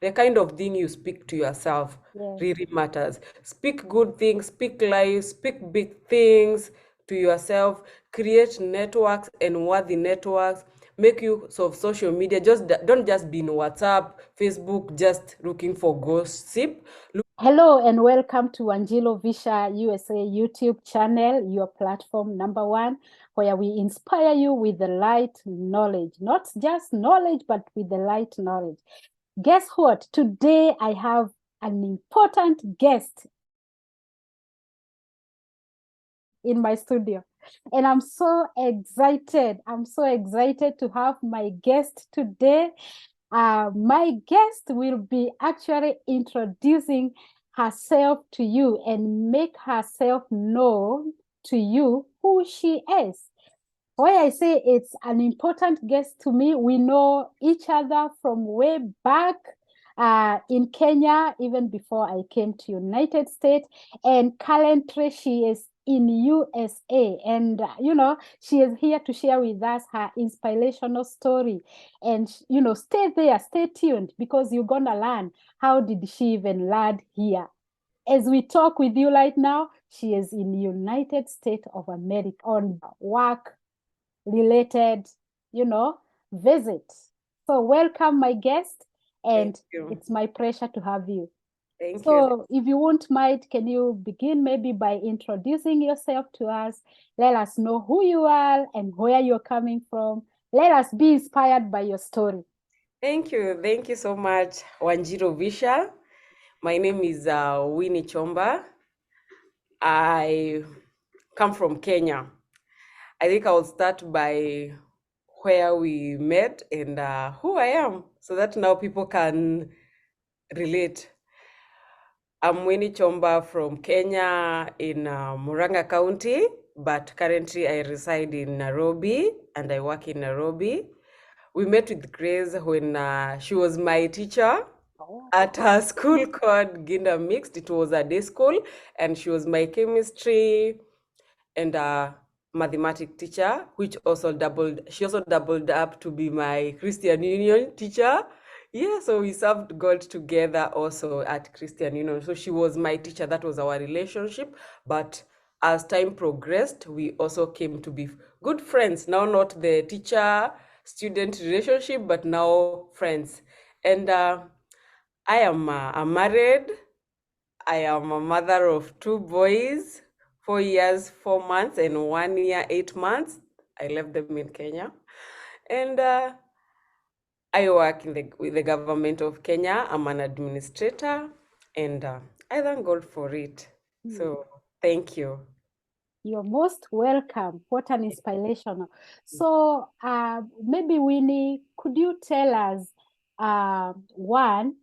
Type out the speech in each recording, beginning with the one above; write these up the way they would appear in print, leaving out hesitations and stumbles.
the kind of thing you speak to yourself Yeah. really matters. Speak good things, speak life, speak big things to yourself, create networks and worthy networks, make use of social media. Just don't just be in WhatsApp, Facebook, just looking for gossip. Hello and welcome to Angelo Visha USA YouTube channel, your platform number one, where we inspire you with the light knowledge, not just knowledge, but with the light knowledge. Guess what? Today I have an important guest in my studio. And I'm so excited. I'm so excited to have my guest today. My guest will be actually introducing herself to you and make herself known to you who she is. Why I say it's an important guest to me, we know each other from way back in Kenya, even before I came to United States. And currently she is in USA. And, she is here to share with us her inspirational story. And, stay there, stay tuned, because you're going to learn how did she even land here. As we talk with you right now, she is in United States of America on work related, you know, visit. So welcome, my guest, Thank and you. it's my pleasure to have you. Thank you. So if you won't mind, can you begin maybe by introducing yourself to us? Let us know who you are and where you're coming from. Let us be inspired by your story. Thank you. Thank you so much, Wanjiro Visha. My name is Winnie Chomba. I come from Kenya. I think I'll start by where we met and who I am so that now people can relate. I'm Winnie Chomba from Kenya in Murang'a County, but currently I reside in Nairobi and I work in Nairobi. We met with Grace when she was my teacher Oh, at her school called Ginda Mixed. It was a day school, and she was my chemistry and mathematics teacher, which also doubled. She also doubled up to be my Christian Union teacher. Yeah, so we served God together also at Christian Union. So she was my teacher. That was our relationship. But as time progressed, we also came to be good friends. Now, not the teacher student relationship, but now friends. And I'm married. I am a mother of two boys, 4 years, 4 months, and 1 year, 8 months. I left them in Kenya. And I work with the government of Kenya. I'm an administrator, and I thank God for it. hmm. So thank you. You're most welcome. What an inspirational. So maybe Winnie, could you tell us one,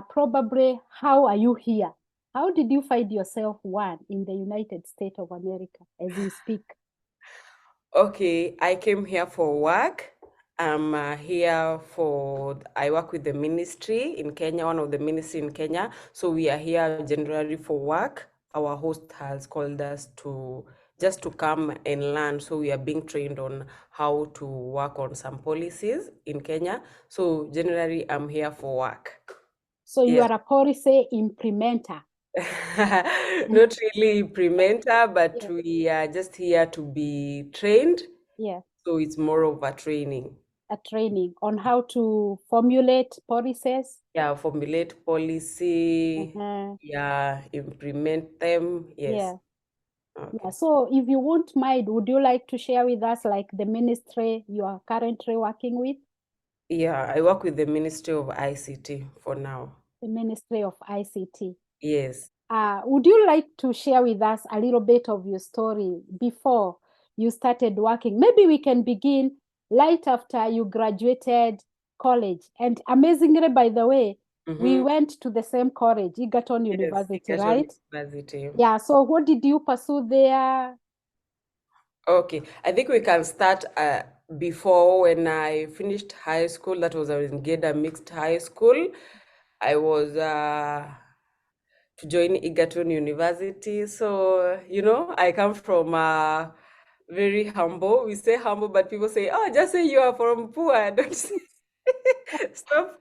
probably how are you here? How did you find yourself one in the United States of America as we speak? Okay, I came here for work. I'm here I work with the ministry in Kenya, one of the ministry in Kenya. So we are here generally for work. Our host has called us to just to come and learn. So we are being trained on how to work on some policies in Kenya. So generally, I'm here for work. So you Yes. are a policy implementer. Not really implementer, but Yeah, we are just here to be trained. yeah, So it's more of a training. a training on how to formulate policies. Yeah, formulate policy, Uh-huh. yeah, implement them. Yes. Yeah. Yeah, Okay. so if you won't mind, would you like to share with us like the ministry you are currently working with? Yeah, I work with the Ministry of ICT for now. The Ministry of ICT. Yes. Would you like to share with us a little bit of your story before you started working? Maybe we can begin right after you graduated college. And amazingly, by the way, we Mm-hmm. went to the same college, Egerton Yes, University, Egerton right? University. Yeah, so what did you pursue there? Okay, I think we can start before when I finished high school. That was I was in Geda Mixed High School. I was to join Egerton University. So, I come from very humble. We say humble, but people say, oh, just say you are from poor. Don't say. Stop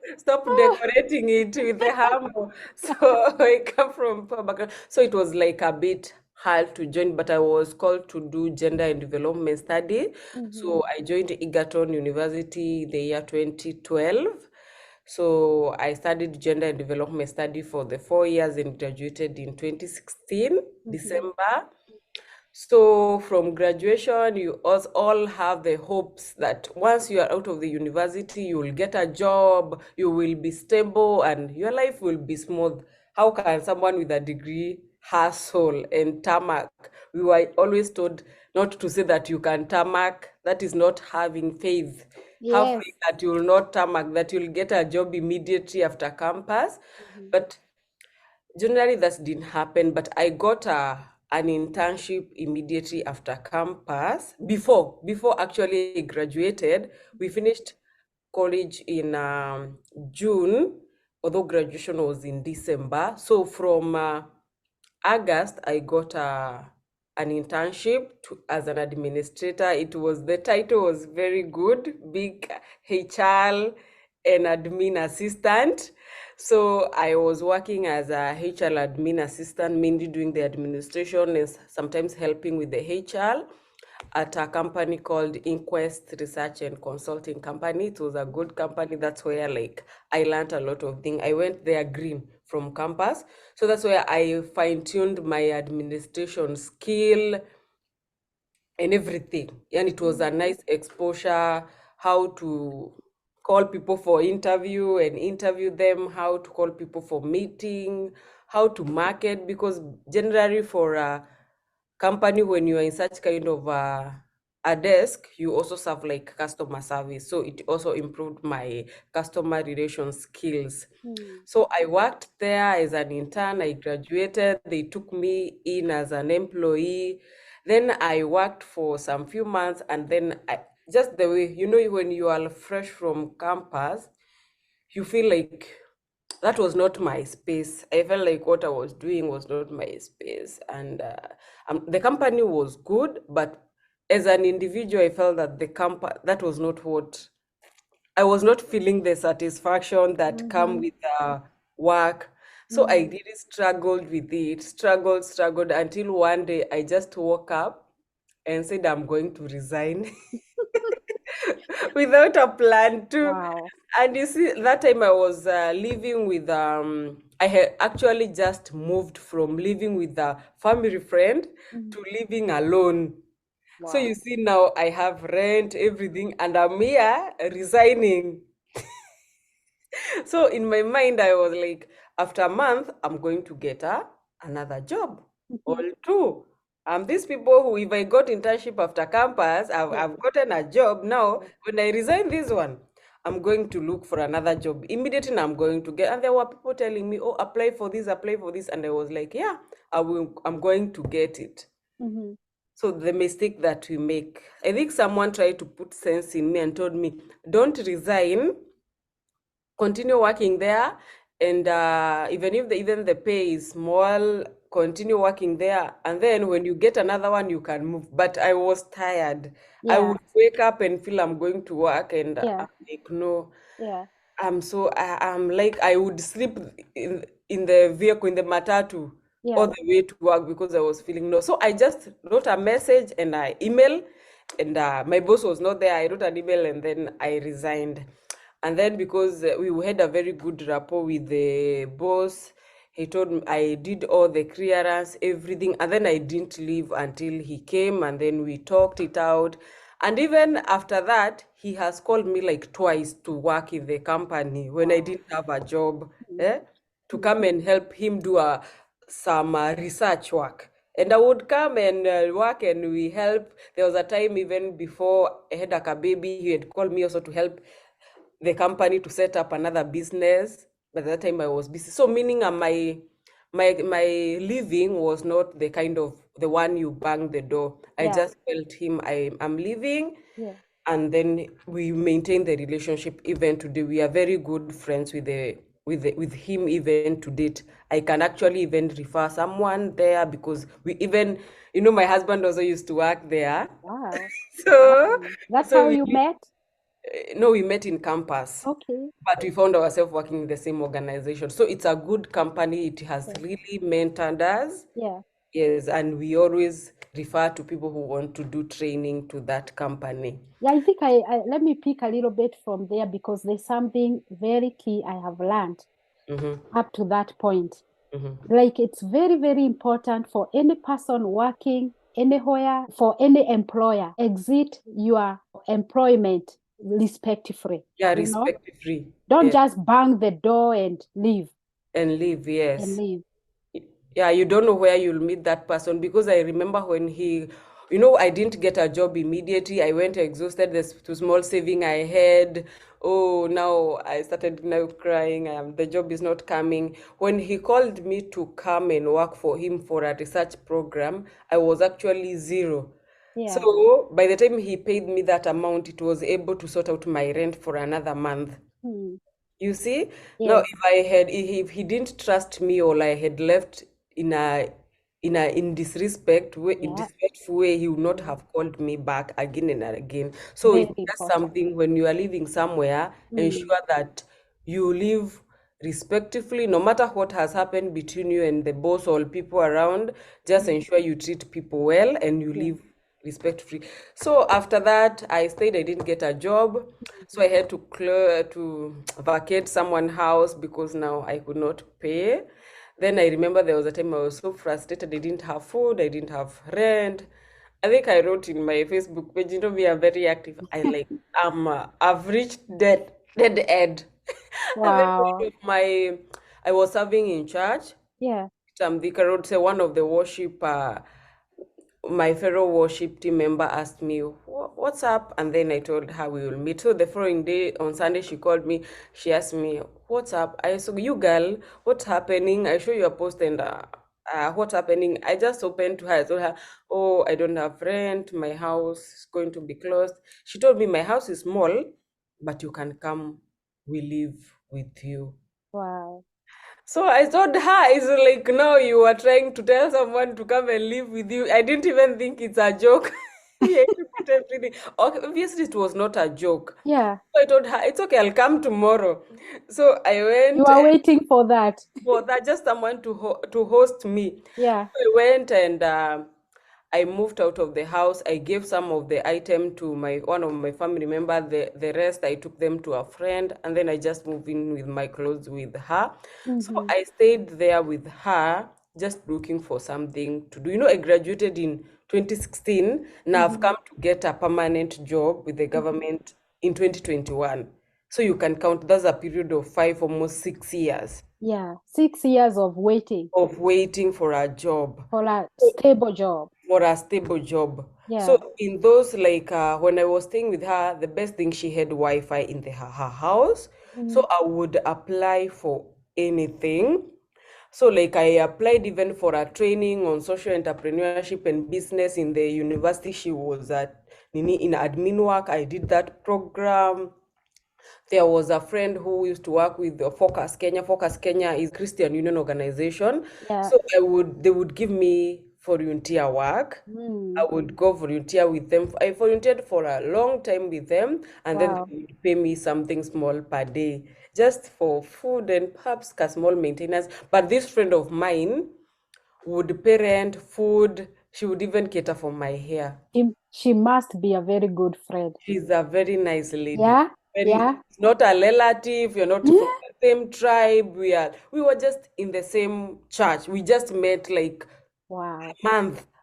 decorating it with the humble. So I come from poor background. So it was like a bit hard to join, but I was called to do gender and development study. Mhm. So I joined Egerton University the year 2012. So I studied gender and development study for the 4 years and graduated in 2016, Mhm. December. So from graduation, you all have the hopes that once you are out of the university, you will get a job, you will be stable, and your life will be smooth. How can someone with a degree hustle and tarmac? We were always told not to say that you can tarmac. That is not having faith. Have Yes. faith that you will not tarmac, that you'll get a job immediately after campus. Mhm. But generally, that didn't happen, but I got an internship immediately after campus. Before actually I graduated, we finished college in June, although graduation was in December. So from August, I got an internship as an administrator. The title was very good, big HR and admin assistant. So I was working as a HR admin assistant, mainly doing the administration and sometimes helping with the HR at a company called Inquest Research and Consulting Company. It was a good company. That's where like I learned a lot of things. I went there green from campus. So that's where I fine-tuned my administration skill and everything. And it was a Mhm. nice exposure, how to call people for interview and interview them, how to call people for meeting, how to market, because generally for a company, when you are in such kind of a desk, you also serve like customer service. So it also improved my customer relation skills. Mhm. So I worked there as an intern. I graduated. They took me in as an employee. Then I worked for some few months, and then just the way, when you are fresh from campus, you feel like that was not my space. I felt like what I was doing was not my space. And the company was good, but as an individual, I felt that that was not what I was not feeling the satisfaction that come Mhm. with work. So I Mhm. really struggled with it, struggled until one day I just woke up and said I'm going to resign without a plan to. Wow. And you see, that time I was living with, I had actually just moved from living with a family friend Mhm. to living alone. So Wow. you see, now I have rent, everything, and I'm here resigning. So in my mind, I was like, after a month, I'm going to get another job. All Mhm. true. These people who, if I got internship after campus, Yeah. I've gotten a job. Now, Yeah. when I resign this one, I'm going to look for another job. Immediately, I'm going to get, and there were people telling me, oh, apply for this. And I was like, yeah, I'm going to get it. Mhm. So the mistake that we make, I think someone tried to put sense in me and told me, don't resign, continue working there, and even if even the pay is small, continue working there, and then when you get another one you can move. But I was tired. I Yeah. would wake up and feel I'm going to work, and Yeah. I'm like, no. Yeah. I'm like, I would sleep in the vehicle, in the matatu, all Yeah. the way to work because I was feeling no. So I just wrote a message and I email, and my boss was not there. I wrote an email and then I resigned. And then because we had a very good rapport with the boss, he told me I did all the clearance, everything, and then I didn't leave until he came, and then we talked it out. And even after that, he has called me like twice to work in the company when I Wow. didn't have a job, Mhm. to Mhm. come and help him do some research work. And I would come and work, and we help. There was a time even before I had like a baby, he had called me also to help the company to set up another business. By that time I was busy. So meaning my leaving was not the kind of the one you bang the door. I Yeah. just felt him, I'm leaving, Yeah. and then we maintain the relationship even today. We are very good friends with him even to date. I can actually even refer someone there because we even, my husband also used to work there. Wow. So Wow. That's so how we you met? No, we met in campus, Okay. but we found ourselves working in the same organization. So it's a good company. It has Yeah. really mentored us. Yeah. Yes, and we always refer to people who want to do training to that company. Yeah, I think I let me pick a little bit from there because there's something very key I have learned Mm-hmm, up to that point. mm-hmm. Like it's very, very important for any person working anywhere, for any employer, exit your employment respectfully. Yeah, You know, respect free. don't Yeah, just bang the door and leave and live, and yes. leave. Yeah, you don't know where you'll meet that person because I remember when I didn't get a job immediately. I went exhausted, the small saving I had. Oh, now I started now crying. The job is not coming. When he called me to come and work for him for a research program, I was actually zero. Yeah. So by the time he paid me that amount, it was able to sort out my rent for another month. Hmm. You see, now Yes. if he didn't trust me or I had left in a in disrespect way, in Yeah. disrespectful way, he would not Yeah. have called me back again and again. So Very it's just important. something when you are living somewhere, Hmm. ensure that you live respectfully, no matter what has happened between you and the boss or people around, just Hmm. ensure you treat people well and you Yeah. live respect free. So after that, I stayed. I didn't get a job, so I had to clear to vacate someone's house because now I could not pay. Then I remember there was a time I was so frustrated. I didn't have food. I didn't have rent. I think I wrote in my Facebook page. We are very active. I've reached dead end. And then Wow. I was serving in church. Yeah. Vicar Road, say one of the worship my fellow worship team member asked me, What's up? And then I told her we will meet. So the following day, on Sunday, she called me. She asked me, What's up? I said, You girl, what's happening? I show you a post and what's happening? I just opened to her. I told her, Oh, I don't have rent. My house is going to be closed. She told me, My house is small, but you can come. We live with you. Wow. So I told her, it's like, no, you are trying to tell someone to come and live with you. I didn't even think it's a joke. I took it everything. Okay, obviously, it was not a joke. Yeah. So I told her, it's okay, I'll come tomorrow. So I You went are waiting for that. for that, just someone to host me. Yeah. I went and I moved out of the house. I gave some of the item to my one of my family member. The rest I took them to a friend, and then I just moved in with my clothes with her. So Mm-hmm. I stayed there with her, just looking for something to do. I graduated in 2016. Now I've Mm-hmm. come to get a permanent job with the Mm-hmm. government in 2021. So you can count that's a period of five, almost 6 years Yeah. 6 years of waiting of waiting for a job, for a stable job. for a stable job. So Yeah. in those, like when I was staying with her, the best thing, she had Wi-Fi in her house. Mm-hmm. So I would apply for anything. So like I applied even for a training on social entrepreneurship and business in the university she was at in admin work. I did that program. There was a friend who used to work with the Focus Kenya. Focus Kenya is a Christian Union organization. Yeah. So they would give me volunteer work. I Mm. would go volunteer with them. I volunteered for a long time with them, and then Wow. they would pay me something small per day, just for food and perhaps a small maintenance. But this friend of mine would pay rent, food. She would even cater for my hair. She must be a very good friend. She's a very nice lady. Yeah. Very, Yeah. not a relative, you're not from Yeah. the same tribe. We were just in the same church. We just met like Wow.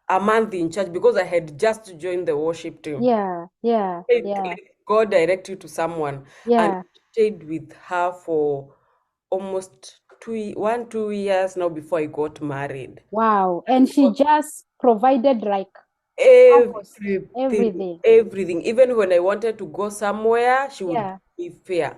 a month in church because I had just joined the worship team. Yeah. Yeah. Yeah. Like God direct you to someone, and Yeah. stayed with her for almost 2 years now before I got married. Wow. And she just provided like almost Everything, everything. everything. Even when I wanted to go somewhere, she would Yeah. give me fare.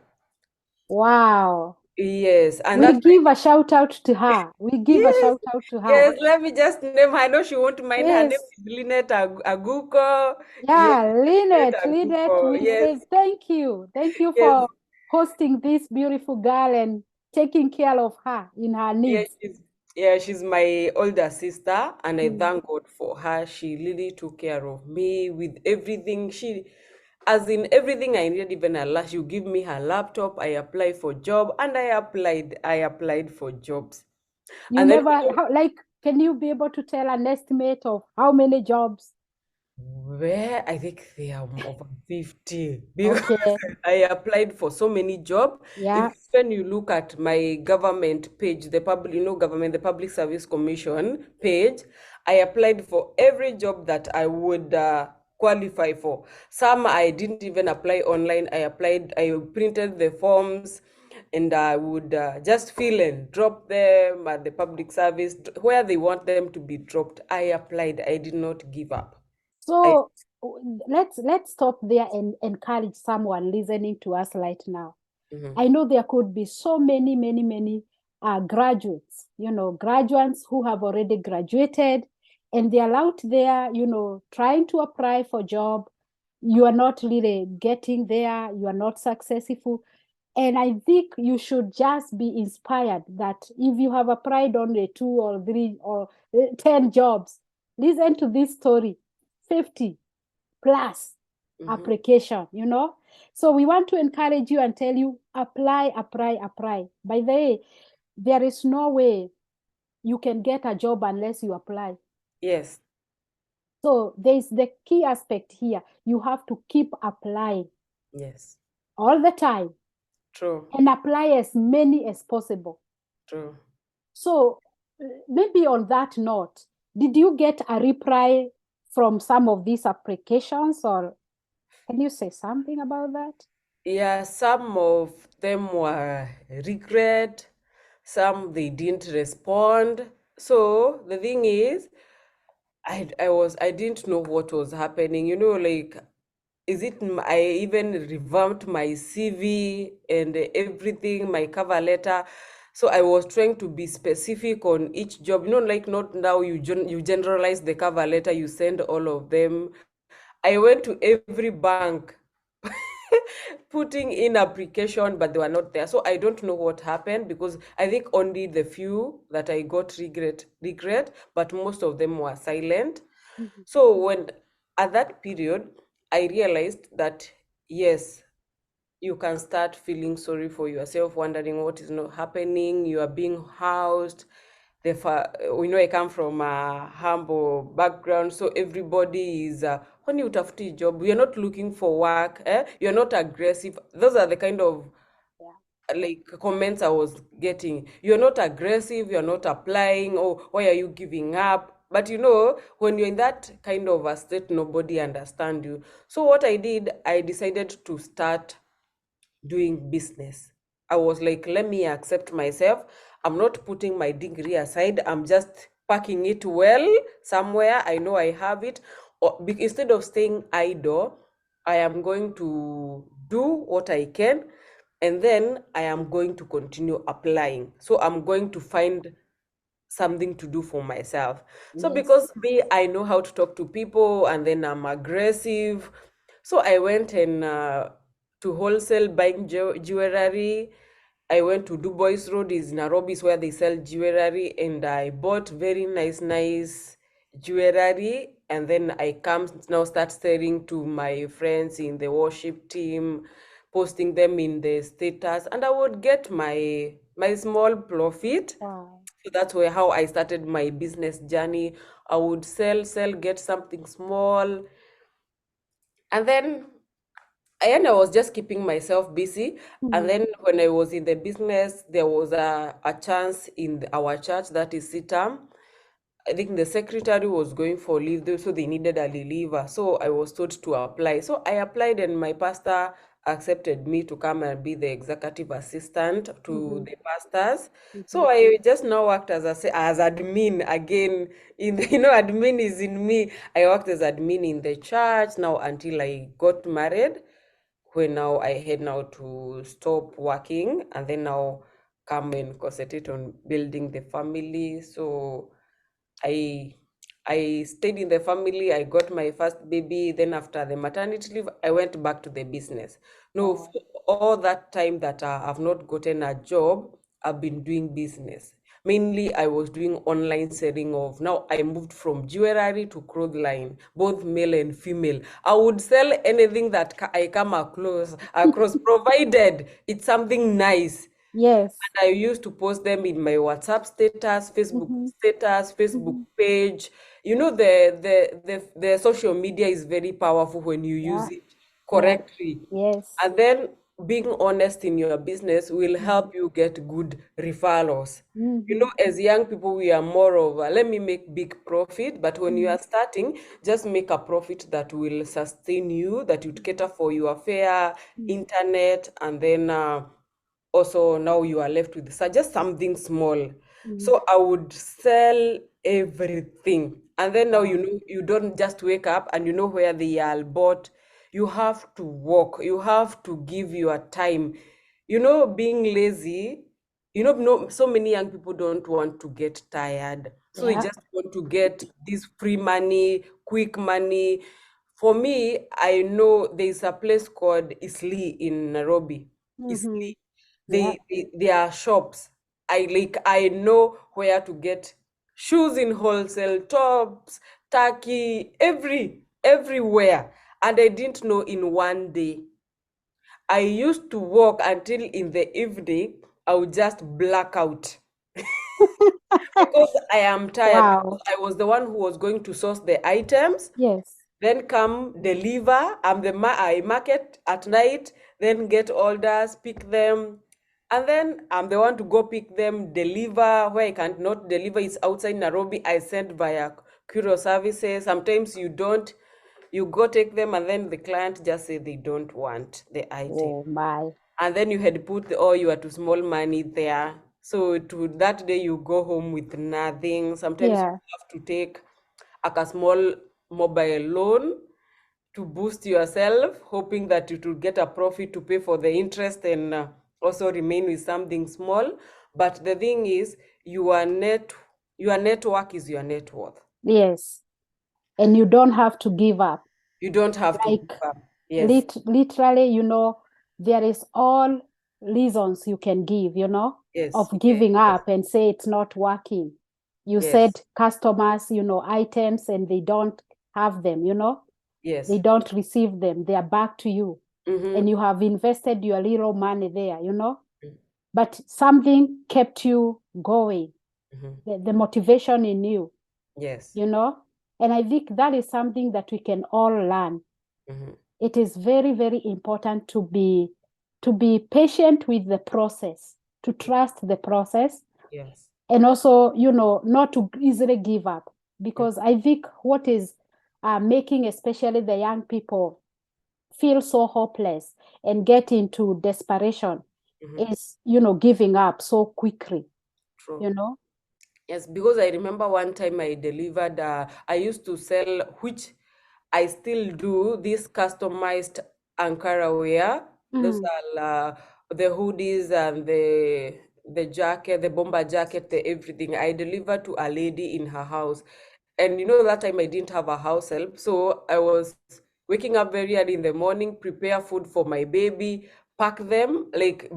Wow. Yes, and We that's give a shout out to her. We give a yes, shout out to her. yes. Let me just name her. I know she won't mind. Her name Yes. is Lynette Aguko. Yes, Yeah, Lynette Lynette, Aguko. we Yes, say thank you. Thank you yes, for hosting this beautiful girl and taking care of her in her yeah. needs. She's my older sister, and I Mm. thank God for her. She really took care of me with everything. As in everything I needed, even a lash, you give me her laptop, I apply for job, and I applied for jobs. You And then never, like, can you be able to tell an estimate of how many jobs? where I think they are over 50 because Okay. I applied for so many jobs. If Yeah. when you look at my government page, the public, government, the Public Service Commission page, I applied for every job that I would qualify for. Some I didn't even apply online. I printed the forms and I would just fill and drop them at the public service where they want them to be dropped. I applied. I did not give up. I So let's stop there and encourage someone listening to us right now. Mhm. I know there could be so many, many, many graduates, graduates who have already graduated and they are out there, trying to apply for job. You are not really getting there. You are not successful. And I think you should just be inspired that if you have applied only 2 or 3 or 10 jobs, listen to this story 50 plus Mhm. application. So we want to encourage you and tell you apply, apply, apply. By the way, there is no way you can get a job unless you apply. Yes, So there's the key aspect here. You have to keep applying yes, all the time true, and apply as many as possible. true. So maybe on that note, did you get a reply from some of these applications, or can you say something about that? Yeah, some of them were regret, some they didn't respond. So the thing is, I didn't know what was happening. Like, I even revamped my CV and everything, my cover letter. So I was trying to be specific on each job. Like not now you generalize the cover letter, you send all of them. I went to every bank putting in application, but they were not there. So I don't know what happened because I think only the few that I got regret, but most of them were silent. Mhm. So when at that period, I realized that yes, you can start feeling sorry for yourself, wondering what is not happening. You are being housed. I come from a humble background, so everybody is when you utafuti job, you're not looking for work, you're not aggressive. Those are the kind of Yeah. like comments I was getting. You're not aggressive, you're not applying, oh, why are you giving up? But when you're in that kind of a state, nobody understand you. So what I did, I decided to start doing business. I was like, let me accept myself. I'm not putting my degree aside. I'm just packing it well somewhere. I know I have it. Instead of staying idle, I am going to do what I can and then I am going to continue applying. So I'm going to find something to do for myself. So Yes. because me, I know how to talk to people and then I'm aggressive. So I went and to wholesale buying jewelry. I went to Dubois Road is Nairobi is where they sell jewelry and I bought very nice jewelry and then I come now start selling to my friends in the worship team, posting them in the status and I would get my small profit. Wow. So that's where how I started my business journey. I would sell, get something small, and then I was just keeping myself busy. And Mhm. then when I was in the business, there was a chance in our church that is CITAM. I think the secretary was going for leave, so they needed a reliever. So I was told to apply. So I applied, and my pastor accepted me to come and be the executive assistant to Mhm. the pastors. So Mhm. I just now worked as admin again. In the, admin is in me. I worked as admin in the church now until I got married when now I had now to stop working and then now come and concentrate on building the family. So I I stayed in the family. I got my first baby. Then after the maternity leave, I went back to the business. No, Wow. for all that time that I've not gotten a job, I've been doing business. Mainly, I was doing online selling of. Now I moved from jewelry to clothing, both male and female. I would sell anything that I come across, provided it's something nice. Yes. And I used to post them in my WhatsApp Mm-hmm. status, Facebook Mm-hmm. page. You know, the social media is very powerful when you Yeah. use it Yeah. correctly. Yes. And then being honest in your business will Mm-hmm. help you get good referrals. You Mm-hmm. know, as young people, we are more of let me make big profit. But when you Mm-hmm. are starting, just make a profit that will sustain you, that would cater for your fare, internet, and then also now you are left with just something small. Mm-hmm. So I would sell everything. And then now you Wow. know you don't just wake up and you know where they are bought. You have to walk. You have to give your time. You know, being lazy, you know, no, so many young people don't want to get tired. So they Yeah. just want to get this free money, quick money. For me, I know there's a place called Isli in Nairobi. Mm-hmm. Isli. Yeah. They are shops. I know where to get shoes in wholesale, tops, turkey, everywhere. And I didn't know in one day. I used to walk until in the evening, I would just black out because I am tired. Wow. Because I was the one who was going to source the items, Yes. then come deliver. I market at night, then get orders, pick them, and then I'm the one to go pick them, deliver. Where I cannot deliver is outside Nairobi. I send via courier services. Sometimes you don't, you go take them, and then the client just say they don't want the item, Oh my. and then you had put all your too small money there. So to that day you go home with nothing. Sometimes you Yeah. have to take a small mobile loan to boost yourself, hoping that you will get a profit to pay for the interest and also remain with something small. But the thing is, your network is your net worth. Yes. And you don't have to give up. You don't have to Like give up. Yes, literally, there is all reasons you can give, yes, of yes, giving yes, up and say it's not working. You yes, said customers, items and they don't have them, they yes. don't receive them. They are back to you. And Mm-hmm. you have invested your little money there, but something kept you going, Mm-hmm. the motivation in you, Yes. you know? And I think that is something that we can all learn. Mm-hmm. It is very, very important to be patient with the process, to trust the process, Yes. and also, not to easily give up. Mm-hmm. Because I think what is making especially the young people feel so hopeless and get into desperation Mm-hmm. is, giving up so quickly, True. you know? Yes, because I remember one time I delivered, I used to sell, which I still do, this customized Ankara wear. Those Mm, are the hoodies and the jacket, the bomber jacket, the everything. I delivered to a lady in her house. And you know, that time I didn't have a house help. So I was waking up very early in the morning, prepare food for my baby, pack them. Like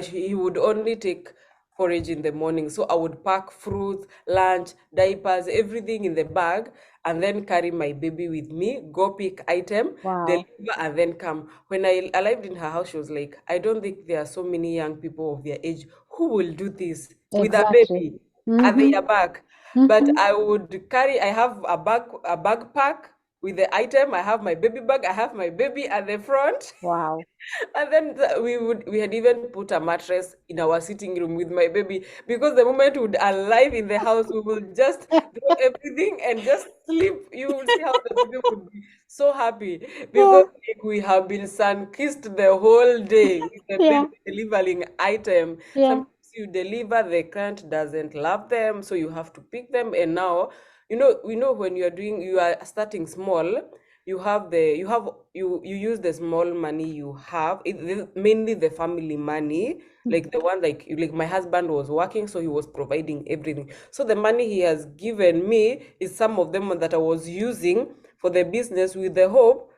he would only take forage in the morning. So I would pack fruits, lunch, diapers, everything in the bag, and then carry my baby with me, go pick item, wow, deliver, and then come. When I arrived in her house, she was like, I don't think there are so many young people of their age who will do this with a exactly. baby at Mm-hmm, their back. But mm-hmm. I would carry, I have a backpack with the item. I have my baby bag, I have my baby at the front. Wow. And then we had even put a mattress in our sitting room with my baby, because the moment we would arrive in the house, we will just drop everything and just sleep. You will see how the baby would be so happy, Yeah, because like, we have been sun kissed the whole day with the baby yeah, delivering item. yeah. Sometimes you deliver, the client doesn't love them, so you have to pick them. And now, we know when you are starting small, you use the small money you have, mainly the family money, like the one, like my husband was working, so he was providing everything. So the money he has given me is some of them that I was using for the business, with the hope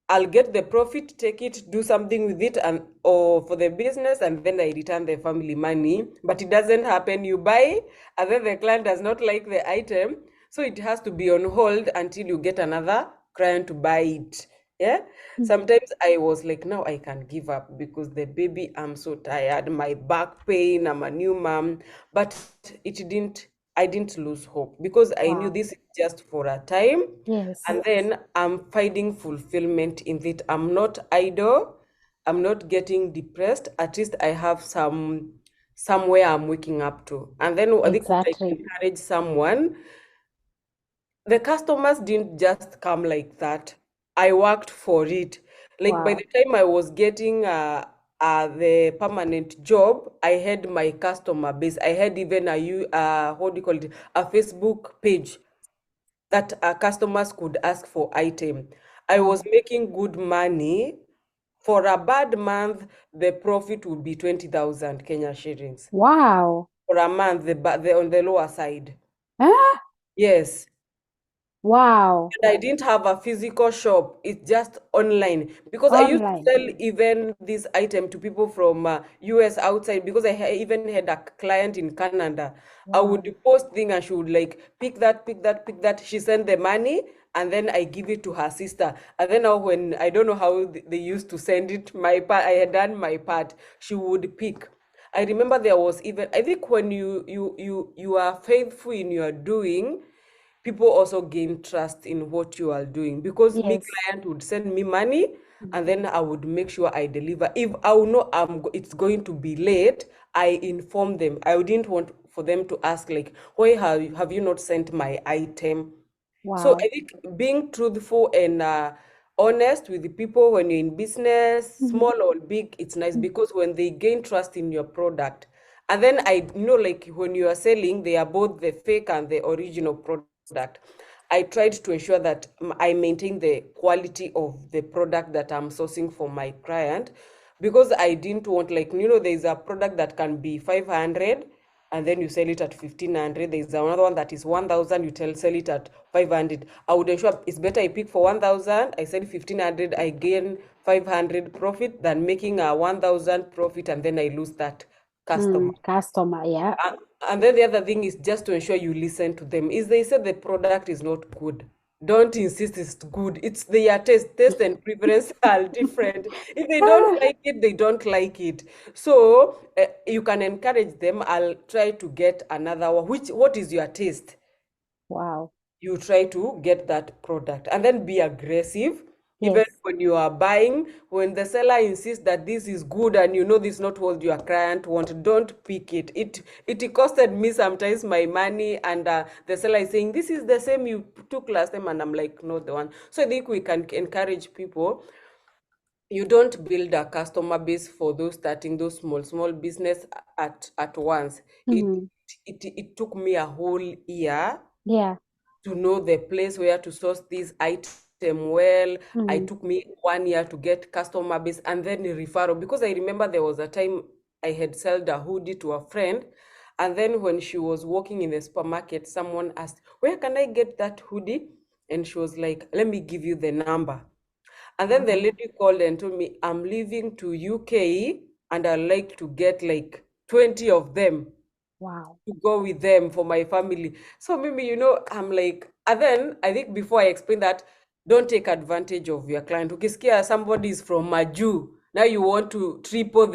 I'll get the profit, take it, do something with it, and or for the business, and then I return the family money. But it doesn't happen. You buy, and then the client does not like the item, so it has to be on hold until you get another client to buy it. Yeah. Sometimes I was like, now I can give up because the baby, I'm so tired, my back pain, I'm a new mom. But it didn't, I didn't lose hope because I knew Wow. this is just for a time. Yes. And then I'm finding fulfillment in it. I'm not idle. I'm not getting depressed. At least I have somewhere I'm waking up to. And then I think what I Exactly. encourage someone, the customers didn't just come like that. I worked for it. Like by Wow. the time I was getting the permanent job, I had my customer base. I had even what do you call it, a Facebook page that customers could ask for item. I was Wow. making good money. For a bad month, the profit would be 20,000 Kenya shillings. Wow. For a month, the on the lower side. Ah, Yes. wow. And I didn't have a physical shop. It's just online because I used to Online. sell even this item to people from US outside because even had a client in Canada. I would Wow. post thing and she would like pick that, pick that, pick that. She sent the money and then I give it to her sister. And then now when I don't know how they used to send it, my part I had done my part. She would pick. I remember there was even I think when you are faithful in your doing, people also gain trust in what you are doing because me Yes. client would send me money and Mhm. then I would make sure I deliver. If I will know it's going to be late, I inform them. I wouldn't want for them to ask like, why have you not sent my item? So I Wow. think being truthful and honest with the people when you're in business, Mhm. small or big, it's nice Mhm. because when they gain trust in your product, and then I know like when you are selling, they are both the fake and the original product. I tried to ensure that I maintain the quality of the product that I'm sourcing for my client because I didn't want like there's a product that can be 500 and then you sell it at 1,500. There's another one that is 1,000, you sell it at 500. I would ensure it's better I pick for 1,000, I sell 1,500, I gain 500 profit than making a 1,000 profit and then I lose that customer. Customer. Yeah. And, and then the other thing is just to ensure you listen to them. Is they say the product is not good, don't insist it's good. It's their taste and preference are different. If they don't Ah, like it, they don't like it. So you can encourage them. I'll try to get another one. What is your taste? wow. You try to get that product and then be aggressive even Yes. when you are buying. When the seller insists that this is good and you know this is not what your client want, don't pick it costed me sometimes my money, and the seller is saying this is the same you took last time and I'm like not the one. So I think we can encourage people. You don't build a customer base for those starting those small business at once. it Mhm. it took me a whole year Yeah. to know the place where to source this item well. I Mhm. took me 1 year to get customer base and then referral because I remember there was a time I had sold a hoodie to a friend, and then when she was working in the supermarket, someone asked, "Where can I get that hoodie?" And she was like, "Let me give you the number." And then the Wow. lady called and told me, "I'm leaving to UK and I'd like to get like 20 of them Wow. to go with them for my family." So maybe, I'm like, and then I think before I explain that, don't take advantage of your client. Ukisikia somebody is from Maju, now you want to triple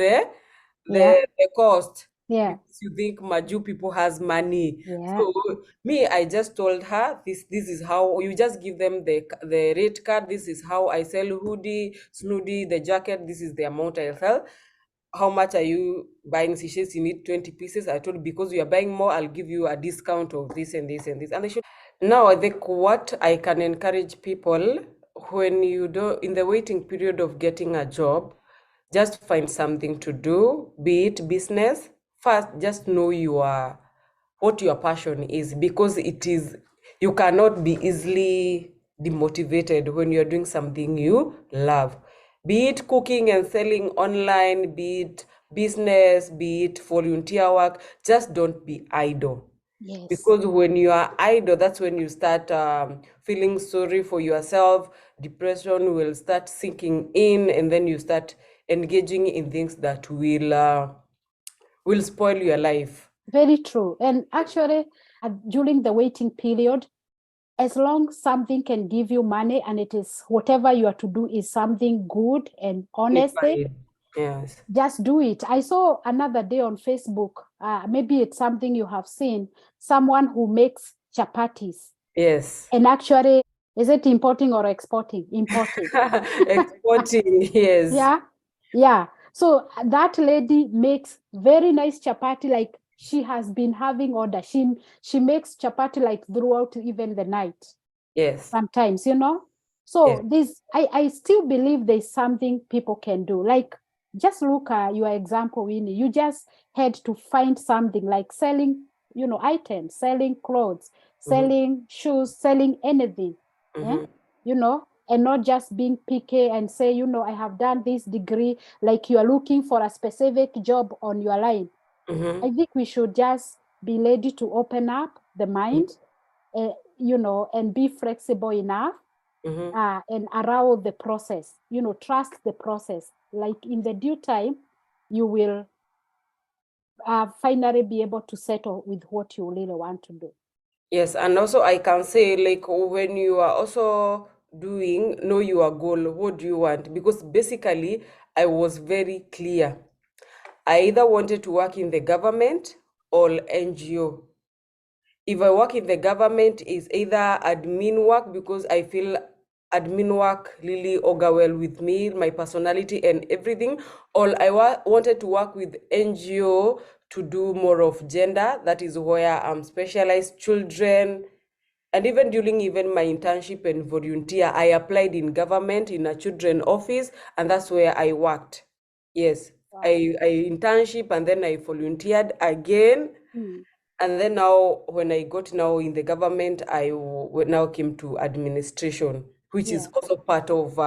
Yeah. the cost Yeah. because you think Maju people has money. Yeah. So me, I just told her this is how you just give them the rate card. This is how I sell hoodie, snoodie, the jacket. This is the amount I sell. How much are you buying? She says you need 20 pieces. I told her, because you are buying more, I'll give you a discount of this and this and this. And they should. Now, I think what I can encourage people, when you do in the waiting period of getting a job, just find something to do, be it business. First, just know what your passion is, because you cannot be easily demotivated when you're doing something you love, be it cooking and selling online, be it business, be it volunteer work. Just don't be idle. Yes. Because when you are idle, that's when you start feeling sorry for yourself. Depression will start sinking in, and then you start engaging in things that will spoil your life. Very true. And actually, during the waiting period, as long something can give you money and it is whatever you are to do is something good and honest, Fine. Yes. just do it. I saw another day on Facebook, maybe it's something you have seen, someone who makes chapatis. Yes. And actually, is it importing or exporting? Importing. Exporting, yes. Yeah. Yeah. So that lady makes very nice chapati, like she has been having order. She makes chapati like throughout even the night Yes. sometimes, you know. Yes. So this I still believe there's something people can do. Like just look at your example, Winnie. You just had to find something like selling, you know, items, selling clothes, Mm-hmm. selling shoes, selling anything. Yeah. Mm-hmm. You know, and not just being picky and say, you know, I have done this degree, like you are looking for a specific job on your line. Mm-hmm. I think we should just be ready to open up the mind, you know, and be flexible enough, Mm-hmm. and allow the process, you know, trust the process. Like in the due time, you will finally be able to settle with what you really want to do. Yes, and also I can say, like, when you are also doing know your goal, what do you want? Because basically I was very clear. I either wanted to work in the government or NGO. If I work in the government, is either admin work, because I feel admin work really augur well with me, my personality and everything, or I wanted to work with NGO to do more of gender. That is where I'm specialized children. And even during even my internship and volunteer, I applied in government in a children office, and that's where I worked. Yes, Wow. I internship and then I volunteered again. Mm. And then now, when I got now in the government, now came to administration, which is Yeah. also part of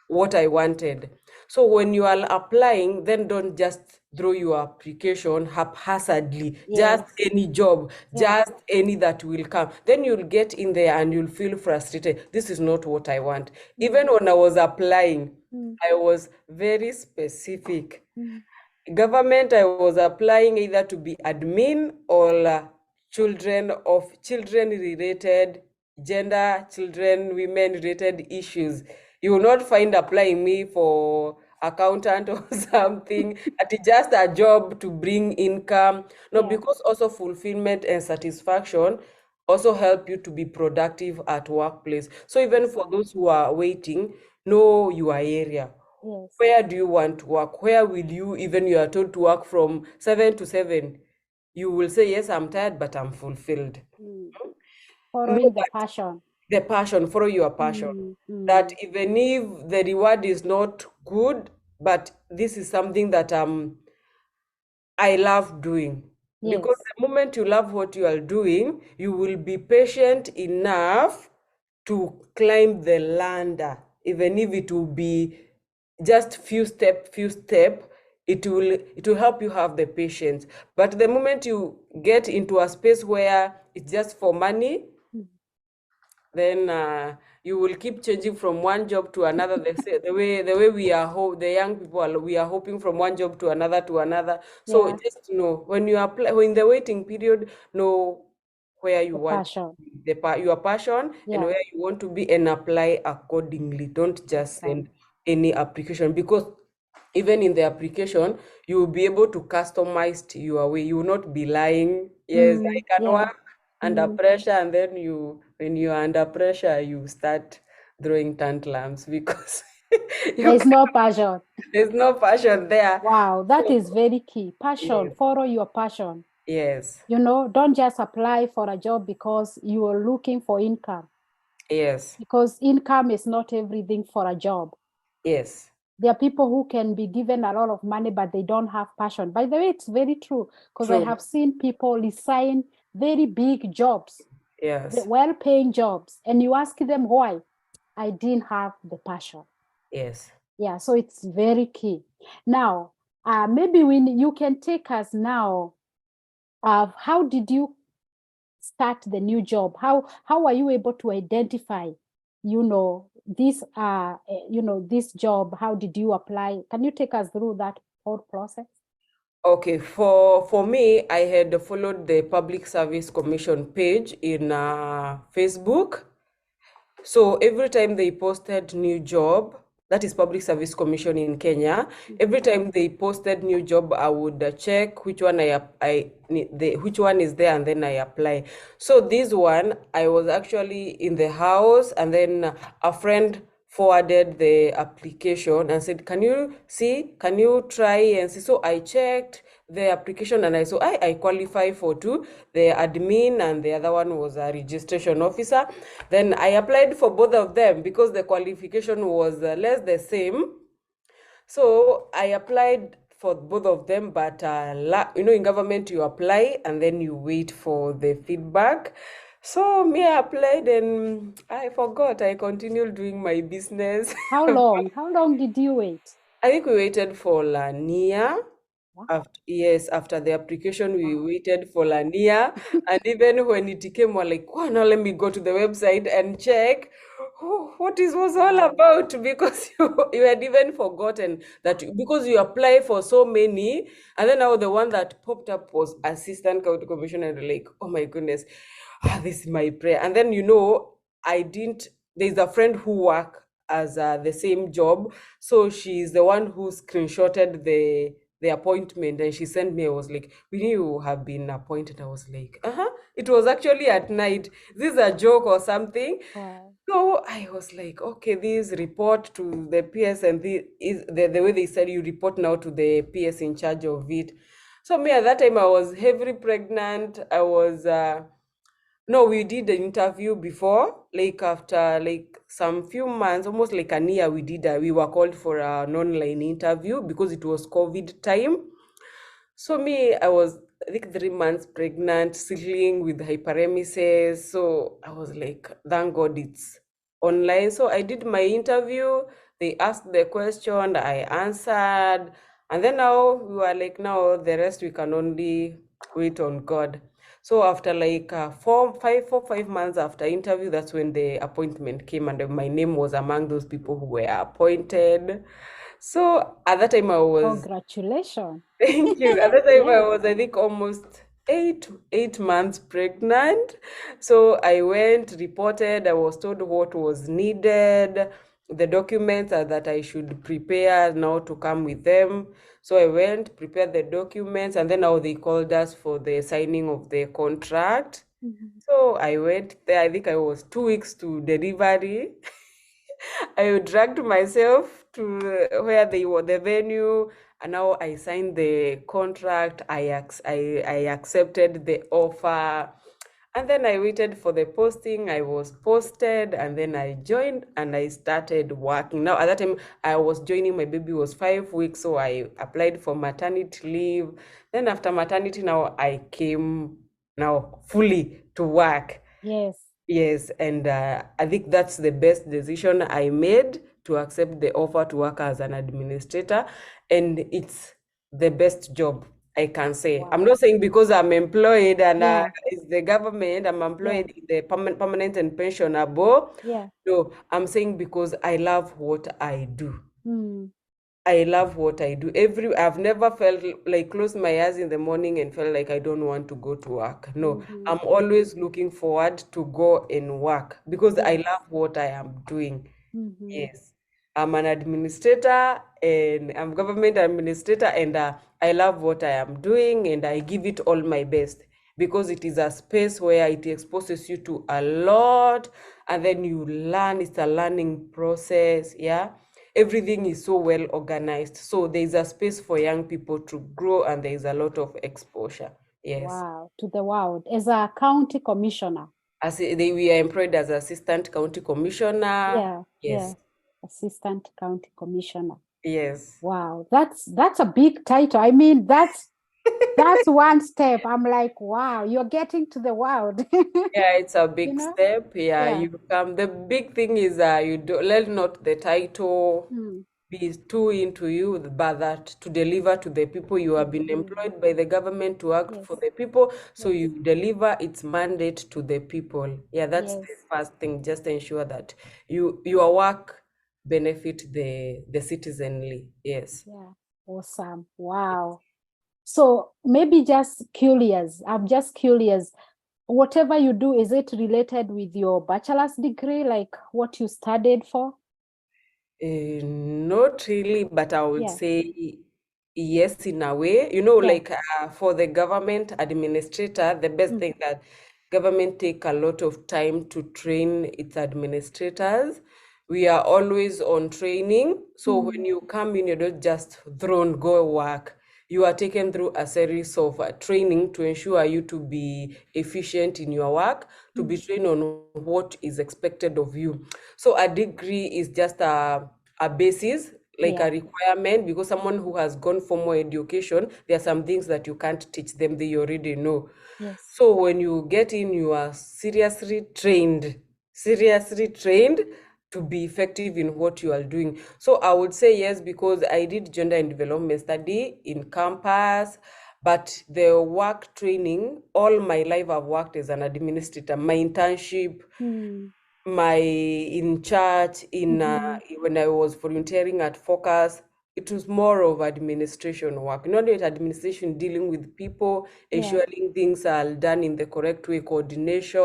what I wanted. So when you are applying, then don't just throw your application haphazardly, just Yes. any job, Yeah. just any that will come. Then you'll get in there and you'll feel frustrated. This is not what I want. Mm. Even when I was applying, Mm. I was very specific. Mm. Government, I was applying either to be admin or children related, gender, children, women related issues. You will not find applying me for accountant or something. It's just a job to bring income. No, Yeah. because also fulfillment and satisfaction also help you to be productive at workplace. So even for Exactly. those who are waiting, know your area. Yes. Where do you want to work? Where will you, even you are told to work from 7 to 7, you will say, yes, I'm tired, but I'm fulfilled. Mm. Know Following the that passion. the passion, follow your passion. Mm. That Mm. even if the reward is not good, but this is something that I love doing. Because Yes. the moment you love what you are doing, you will be patient enough to climb the ladder, even if it will be just few step, it will help you have the patience. But the moment you get into a space where it's just for money, Mm. then you will keep changing from one job to another. The way we are the young people we are hoping from one job to another to another. So Yeah. just know when you apply, when in the waiting period, know where you The want passion. your passion and Yeah. where you want to be, and apply accordingly. Don't just send Exactly. any application, because even in the application you will be able to customize your way. You will not be lying, yes, I Mm. can Yeah. work under Mm. pressure, and then when you are under pressure, you start throwing tantrums because There's no passion. there's no passion there. Wow, that So is very key. Passion, yes, follow your passion. yes, You know, don't just apply for a job because you are looking for income, yes, because income is not everything for a job. yes, There are people who can be given a lot of money, but they don't have passion. By the way, it's very true because I true, have seen people resign very big jobs, yes, well-paying jobs, and you ask them why. I didn't have the passion. yes. Yeah, so it's very key. Now, maybe when you can take us now, how did you start the new job? How are you able to identify, this job? How did you apply? Can you take us through that whole process? Okay, for me, I had followed the Public Service Commission page in Facebook. So every time they posted new job, that is Public Service Commission in Kenya. Every time they posted new job, I would check which one which one is there, and then I apply. So this one, I was actually in the house, and then a friend forwarded the application and said, "Can you see? Can you try and see?" So I checked the application and I saw I qualify for two, the admin and the other one was a registration officer. Then I applied for both of them because the qualification was less the same. So I applied for both of them, but in government you apply and then you wait for the feedback. So me, I applied and I forgot. I continued doing my business. How long? How long did you wait? I think we waited for Lania. Wow. Yes, after the application, we Wow. waited for Lania. And even when it came, we're like, wow, now let me go to the website and check what this was all Wow. about, because you had even forgotten that because you apply for so many. And then now the one that popped up was Assistant County Commissioner. And like, oh my goodness, this is my prayer. And then, I didn't, there's a friend who work as the same job. So she's the one who screenshotted the appointment and she sent me. I was like, "Will you have been appointed?" I was like, uh-huh. It was actually at night. This is a joke or something. Wow. So I was like, okay, this report to the PS, and the way they said you report now to the PS in charge of it. So me at that time I was heavily pregnant. I was no, we did the interview before, like after like some few months, almost like a year, we were called for an online interview because it was COVID time. So me, I was, I think, 3 months pregnant, struggling with hyperemesis. So I was like, thank God it's online. So I did my interview. They asked the question, I answered, and then now we were like, now the rest we can only wait on God. So after like 5 months after interview, that's when the appointment came, and my name was among those people who were appointed. So at that time I was Congratulations. Thank you. At that time, I Yeah. was, I think, almost eight months pregnant. So I went, reported. I was told what was needed, the documents that I should prepare now to come with them. So I went, prepared the documents, and then now they called us for the signing of the contract. Mhm. So I went there. I think I was 2 weeks to delivery. I dragged myself to where they were, the venue, and now I signed the contract. I accepted the offer, and then I waited for the posting. I was posted, and then I joined and I started working. Now at that time I was joining. My baby was 5 weeks, so I applied for maternity leave. Then after maternity, now I came now fully to work. Yes. Yes, and I think that's the best decision I made, to accept the offer to work as an administrator, and it's the best job I can say. I'm Wow. not saying because I'm employed and Yeah. it's the government, I'm Yeah. employed in the permanent and pensionable. Yeah. No, I'm saying because I love what I do. Mm. I love what I do. I've never felt like close my eyes in the morning and felt like I don't want to go to work. No, Mm-hmm. I'm always looking forward to go and work because I Yes. love what I am doing. Mm-hmm. Yes. I'm an administrator and I'm government administrator, and I love what I am doing and I give it all my best because it is a space where it exposes you to a lot, and then you learn. It's a learning process. Yeah. Everything is so well organized. So there is a space for young people to grow, and there is a lot of exposure. Yes. Wow. To the world as a county commissioner. We are employed as assistant county commissioner. Yeah. Yeah. Yes. Assistant county commissioner. Yes. Wow. That's a big title. I mean, that's one step. I'm like, wow, you're getting to the world. Yeah, it's a You big know? step. Yeah, Yeah. you come. The big thing is you do let not the title Mm. be too into you, but that to deliver to the people. You have been Mhm. employed by the government to act for Yes, the people, so yes, you deliver its mandate to the people. Yeah, that's the yes, first thing. Just ensure that your work benefit the citizenry. Yes. yeah. Awesome. Wow. So maybe just curious. I'm just curious. Whatever you do, is it related with your bachelor's degree, like what you studied for? Not really, but I would Yeah. say yes, in a way. Yeah. Like for the government administrator, the best Mm. thing that government take a lot of time to train its administrators. We are always on training. So when Mm. you come in, you're not just thrown, go work. You are taken through a series of training to ensure you to be efficient in your work, to be Mm. trained on what is expected of you. So a degree is just a basis, like Yeah. a requirement, because someone who has gone for more education, there are some things that you can't teach them, they already know. Yes. So when you get in, you are seriously trained to be effective in what you are doing. So I would say yes, because I did gender and development study in campus, but the work training, all my life I've worked as an administrator. My internship, Mm. my in church, in Mm-hmm. when I was volunteering at Focus, it was more of administration work. Not only administration, dealing with people, Yeah. ensuring things are done in the correct way, coordination.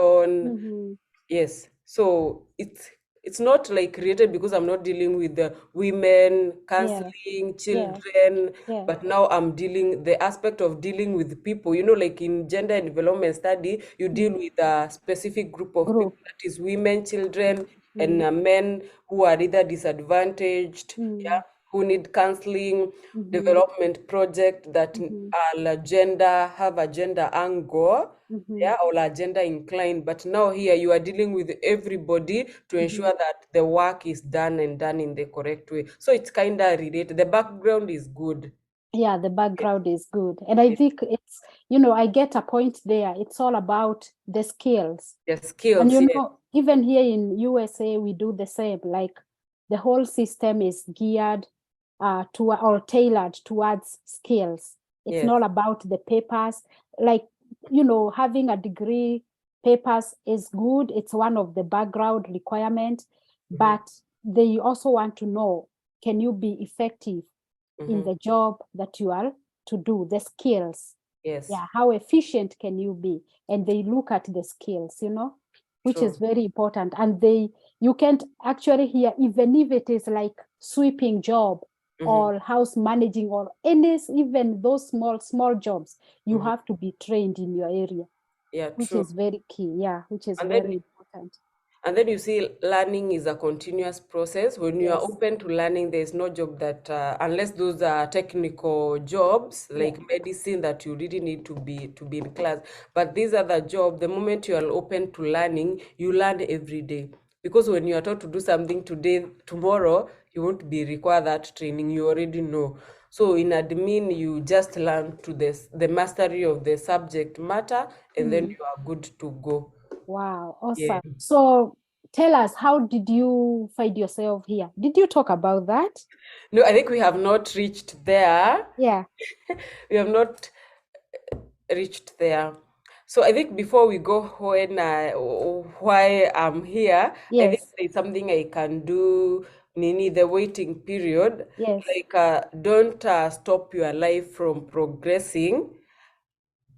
Mm-hmm. Yes. So it's not like created because I'm not dealing with the women, Yeah. counseling, Yeah. children, Yeah. but now I'm dealing the aspect of dealing with people. Like in gender and development study, you deal Mm. with a specific group of Group. people, that is women, children, and Mm. men who are either disadvantaged, yeah, Mm. who need counseling, Mm-hmm. development project that Mm-hmm. are gender, have a gender angle, Mm-hmm. yeah, or agenda inclined. But now here you are dealing with everybody to Mm-hmm. ensure that the work is done and done in the correct way. So it's kind of related. The background is good. Yeah, the background is good. And I Yes. think it's, I get a point there. It's all about the skills. The And skills, yes. even here in USA, we do the same. Like the whole system is geared to or tailored towards skills. It's Yes. not about the papers. Like, having a degree, papers is good. It's one of the background requirement, Mm-hmm. but they also want to know, can you be effective in Mm-hmm. the job that you are to do, the skills. Yes. Yeah, how efficient can you be? And they look at the skills, which is True. very important. And you can't actually hear, even if it is like sweeping job Mm-hmm. or house managing or any, even those small jobs, you Mm-hmm. have to be trained in your area, Yeah, which true. is very key. Yeah, which is And then very important. And then you see, learning is a continuous process. When you are Yes. open to learning, there is no job that, unless those are technical jobs Yeah. like medicine, that you really need to be in class. But these other jobs, the moment you are open to learning, you learn every day. Because when you are taught to do something today, tomorrow you won't be required that training. You already know. So in admin, you just learn to the mastery of the subject matter, and then Mm. you are good to go. Wow, Yeah. awesome. So tell us, how did you find yourself here? Did you talk about that? No, I think we have not reached there. Yeah. We have not reached there. So I think before we go why I'm here, I think Yes. there's something I can do, Nini, the waiting period. Yes. Like, don't stop your life from progressing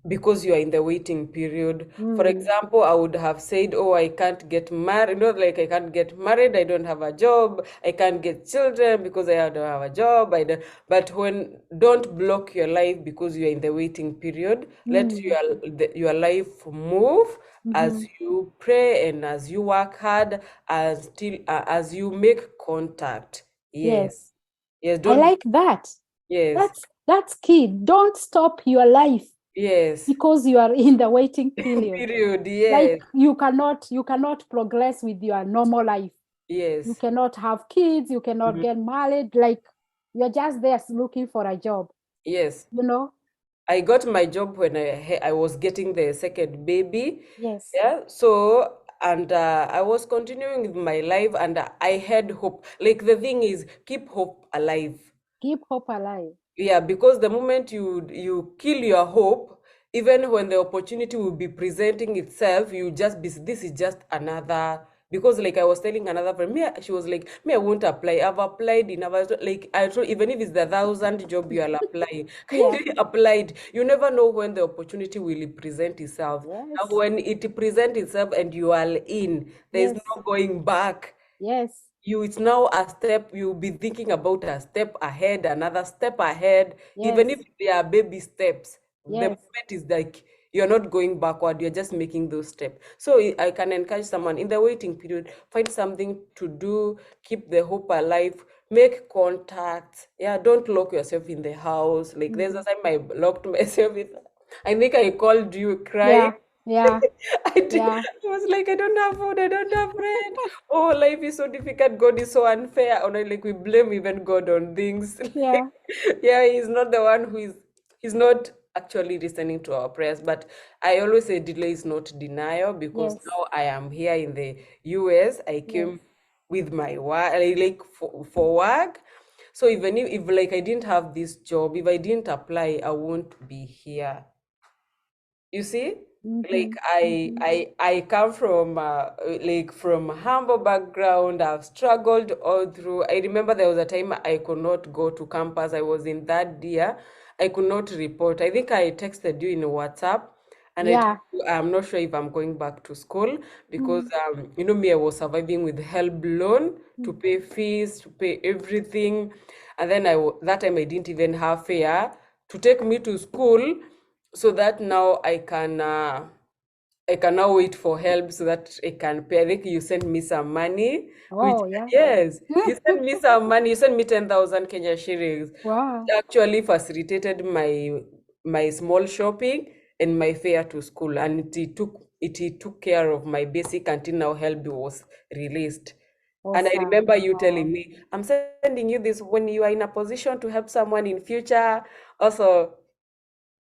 because you are in the waiting period. For Mm. example, I would have said, oh, I can't get married. Not like I can't get married, I don't have a job, I can't get children because I don't have a job. But don't block your life because you are in the waiting period. Let Mm. your life move as Mm-hmm. you pray and as you work hard, as you make contact. Yes. Yes. Yes, I don't. like that. Yes. That's key. Don't stop your life Yes. because you are in the waiting period. Period. Like Yes. you cannot progress with your normal life. You Yes. cannot have kids, you cannot Mhm. get married, like you're just there looking for a job, Yes. you know? I got my job when I was getting the second baby. Yes. Yeah. So and I was continuing with my life, and I had hope. Like the thing is, keep hope alive. Keep hope alive. Yeah, because the moment you kill your hope, even when the opportunity will be presenting itself, you just be, this is just another. Because like I was telling another friend, she was like, me, I won't apply. I've applied in other, like I told, even if it's the 1,000 job you are applying, Yeah. kindly applied. You never know when the opportunity will present itself. And Yes. when it presents itself and you are in, there is Yes. no going back. Yes. It's now a step. You'll be thinking about a step ahead, another step ahead, even if Yes. they are baby steps. The Yes. moment is like you're not going backward, you're just making those steps. So I can encourage someone in the waiting period, find something to do, keep the hope alive, make contacts. Yeah, don't lock yourself in the house. Like there's a Mm. time I locked myself in. I think I called you crying. Yeah. Yeah. I did. Yeah. I was like, I don't have food, I don't have rent. Oh, life is so difficult. God is so unfair. Or like we blame even God on things. Yeah. Yeah, he's not the one he's not actually listening to our prayers. But I always say delay is not denial, because Yes. now I am here in the US. I Yes. came with my work, like for work. So even if like I didn't have this job, if I didn't apply, I won't be here. You see, like Mm-hmm. I Mm-hmm. I I come from like from humble background. I've struggled all through. I remember there was a time I could not go to campus. I was in that year. I could not report. I think I texted you in WhatsApp, and I told Yeah. you I'm not sure if I'm going back to school, because Mm. you know me, I was surviving with help loan to Mm. pay fees, to pay everything, and then that time I didn't even have fare to take me to school, so that now I can now wait for help so that I can pay. I think you sent me some money, which, Oh, yeah. yes, you sent me some money. You sent me 10,000 Kenya shillings. Wow. It actually facilitated my small shopping and my fare to school, and it took care of my basic until now help was released. And I Awesome. remember you Oh. telling me, I'm sending you this when you are in a position to help someone in future. Also,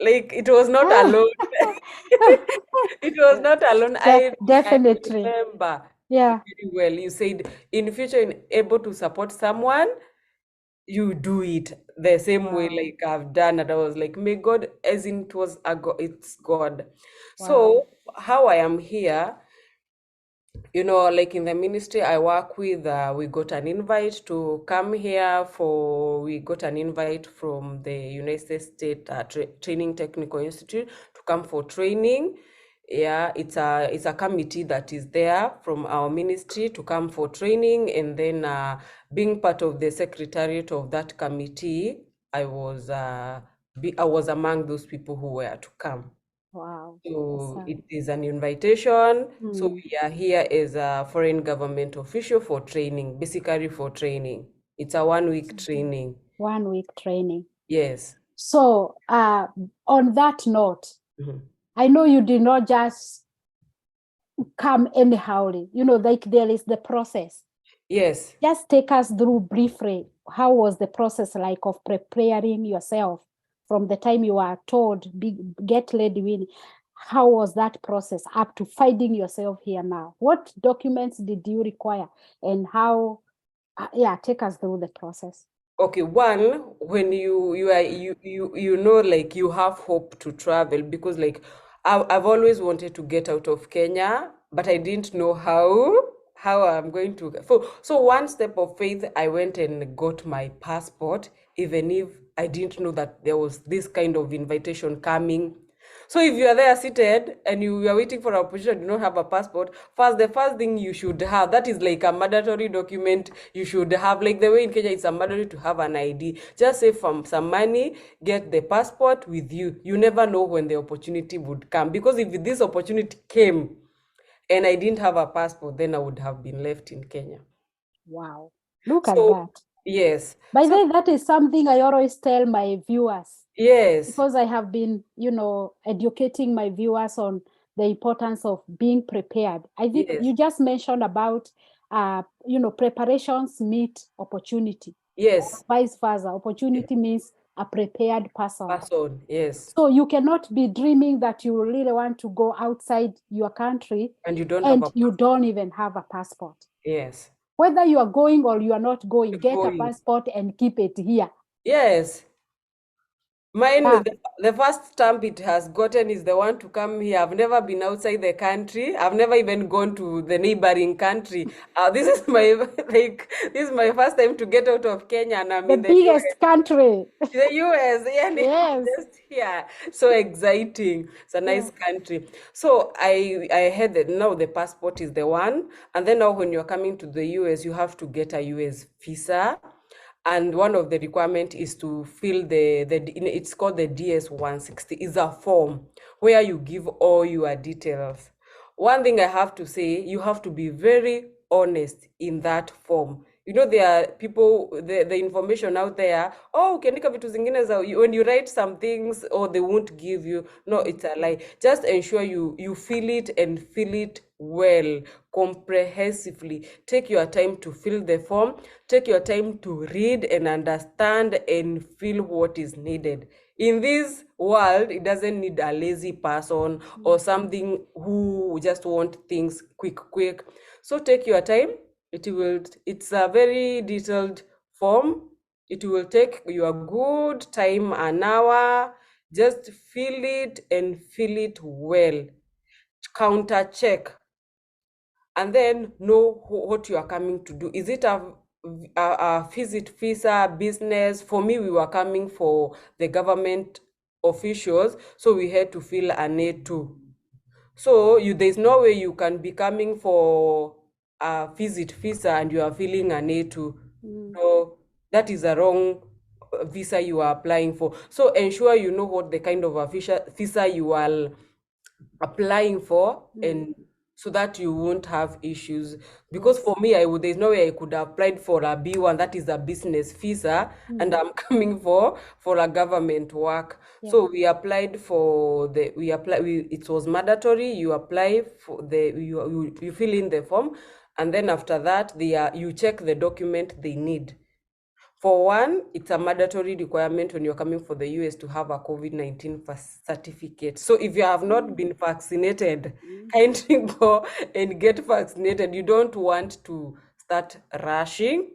like it was not alone. It was not alone. I Definitely. remember Yeah. very well. You said in future, in able to support someone, you do it the same way Wow. like I've done. And I was like, may God, as in it was it's God. Wow. So how I am here, like in the ministry I work with, we got an invite to come here we got an invite from the United States Training Technical Institute to come for training. Yeah, it's a committee that is there from our ministry to come for training, and then being part of the secretariat of that committee, I was among those people who were to come. Wow. So Awesome. it is an invitation. So Mm. we are here as a foreign government official for training, basically for training. It's a 1 week Mhm. training. 1 week training. Yes. So, on that note, Mhm. I know you did not just come anyhowly. Like there is the process. Yes. Just take us through briefly. How was the process like of preparing yourself from the time you are told, get ready? How was that process up to finding yourself here now? What documents did you require, and how? Yeah, take us through the process. Okay, one, when you know, like you have hope to travel, because like I've always wanted to get out of Kenya, but I didn't know how I'm going to. So one step of faith, I went and got my passport, even if I didn't know that there was this kind of invitation coming. So if you are there seated and you are waiting for a position, you don't have a passport, the first thing you should have, that is like a mandatory document you should have. Like the way in Kenya, it's a mandatory to have an ID. Just save some money, get the passport with you. You never know when the opportunity would come. Because if this opportunity came and I didn't have a passport, then I would have been left in Kenya. Wow, look at So that. yes. By the So way, that is something I always tell my viewers, yes. because I have been, educating my viewers on the importance of being prepared. I think Yes. you just mentioned about, preparations meet opportunity, or Yes. vice versa. Opportunity means a prepared person. Yes. So you cannot be dreaming that you really want to go outside your country And you don't have and a you don't even have a passport. yes. Whether you are going or you are not going, get a Going. passport and keep it here. Yes. Mine, Yeah. the first stamp it has gotten is the one to come here. I've never been outside the country. I've never even gone to the neighboring country. This is my this is my first time to get out of Kenya, and I'm The in the biggest US. country. The US, yeah, and I'm Yes. just here. So exciting. It's a Yeah. nice country. So I heard that now the passport is the one, and then now when you're coming to the US, you have to get a US visa. And one of the requirement is to fill it's called the DS 160. It's a form where you give all your details. One thing I have to say, you have to be very honest in that form. You know, there are people, the information out there, oh, ukiandika vitu zingine za, when you write some things, or they won't give you. No, it's a lie. Just ensure you fill it and fill it well, comprehensively. Take your time to fill the form. Take your time to read and understand and feel what is needed. In this world, it doesn't need a lazy person or something who just want things quick. So take your time. It's a very detailed form. It will take your good time, an hour. Just fill it and fill it well. Counter check, and then know what you are coming to do. Is it a visit visa, business? For me, we were coming for the government officials, so we had to fill an A-2. So there's no way you can be coming for a visit visa and you are filling an A-2. So that is a wrong visa you are applying for. So ensure you know what the kind of a visa you are applying for, and so that you won't have issues. Because Yes. for me, there's no way I could have applied for a B1, that is a business visa, and I'm coming for a government work. Yeah. So we applied for it was mandatory. You apply for you fill in the form, and then after that you check the document they need. For one, it's a mandatory requirement when you're coming for the US to have a COVID-19 certificate. So if you have not been vaccinated, kindly go and get vaccinated. You don't want to start rushing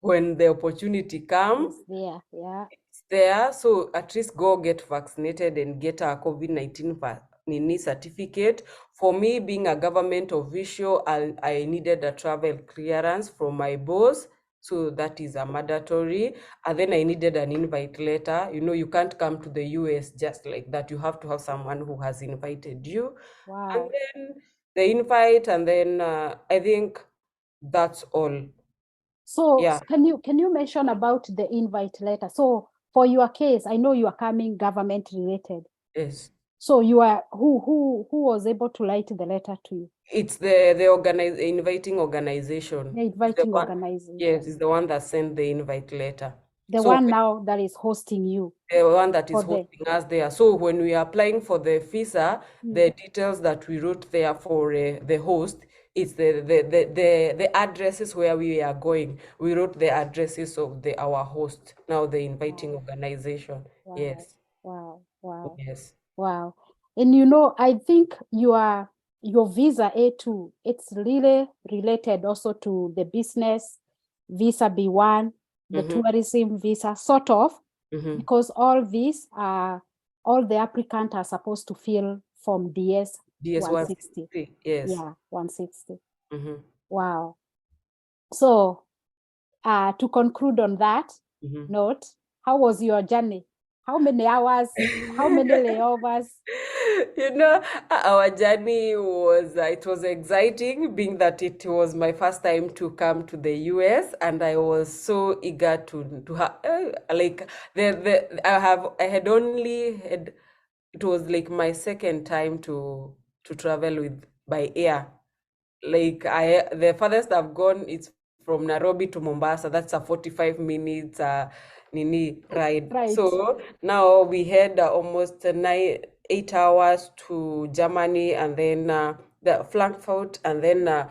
when the opportunity comes. It's there. Yeah. There, so at least go get vaccinated and get a COVID-19 certificate. For me, being a government official, I needed a travel clearance from my boss, so that is a mandatory. And then I needed an invite letter. You know, you can't come to the US just like that. You have to have someone who has invited you. And Wow. then the invite, and then I think that's all. So Yeah, can you mention about the invite letter? So for your case, I know you are coming government related. yes. So you are who was able to write the letter to you? It's the inviting organization. The It's the inviting one, yes, organization. it's the one that sent the invite letter. The So one now that is hosting you the one that is for the hosting us there. So when we are applying for the visa, the details that we wrote there for the host, it's the addresses where we are going. We wrote the addresses of our host, now the inviting wow, organization. wow, Yes, wow, wow, yes. wow. And I think your visa A2, it's really related also to the business visa B1, the Mm-hmm, tourism visa, sort of, mm-hmm. because all the applicants are supposed to fill Form DS DS 160. 160, yes. Yeah, 160. Mm-hmm, Wow. So to conclude on that mm-hmm. note, how was your journey? How many hours? How many layovers? You know, our journey it was exciting, being that it was my first time to come to the US, and I was so eager to have like I had only had it was like my second time to travel with by air. Like the farthest I've gone, it's from Nairobi to Mombasa. That's a 45 minutes nini ride. Right. So now we had almost 8 hours to Germany, and then the Frankfurt, and then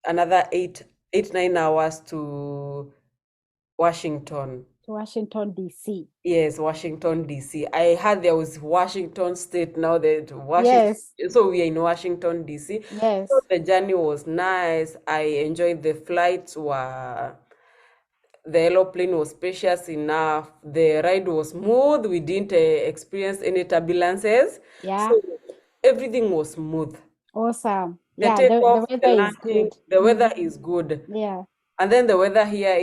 another 9 hours to Washington. Washington, D.C. Yes, Washington, D.C. I heard there was Washington State now that Washington, Yes, so we are in Washington, D.C. So yes, the journey was nice. I enjoyed the flights the aeroplane was spacious enough. The ride was smooth. We didn't experience any turbulences. yeah, So everything was smooth. awesome. The Yeah, the takeoff, the weather is landing, good. the Mm, weather is good. yeah, And then the weather here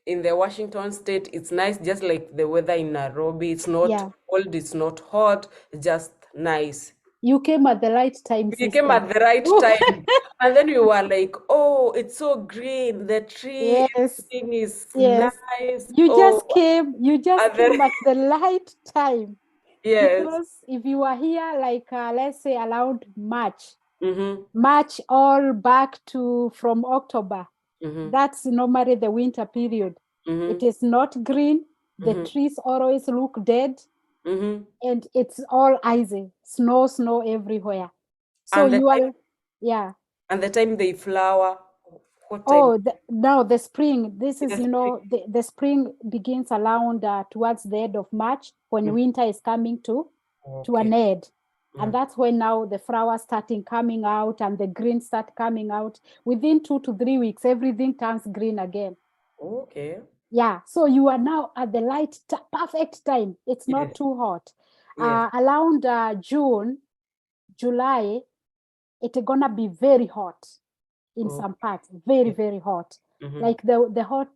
in the Washington state, it's nice, just like the weather in Nairobi. It's not yeah. cold, it's not hot, it's just nice. You came at the right time, We came sister. at the right time. And then we were like, oh, it's so green, the tree, Yes, everything is yes. nice. Oh, You just and then, came at the right time. yes. Because if you are here, like, let's say around March, Mm-hmm. March all back to from October, Mm-hmm. that's normally the winter period. It Mm-hmm. is not green. The Mm-hmm. trees always look dead, Mm-hmm. and it's all icy, snow everywhere. So And the you time are, yeah. and the time they flower, what time? Oh, now the spring. This is, The spring. the spring begins around towards the end of March when Mm. winter is coming to Okay. an end. And Mm. that's when now the flowers starting coming out and the green start coming out. Within 2 to 3 weeks, everything turns green again. Okay. Yeah, so you are now at the perfect time. It's not Yes. too hot. Yes. Around June, July, it's gonna be very hot in Oh, some parts, very, yes. very hot. Mm-hmm. Like the hot,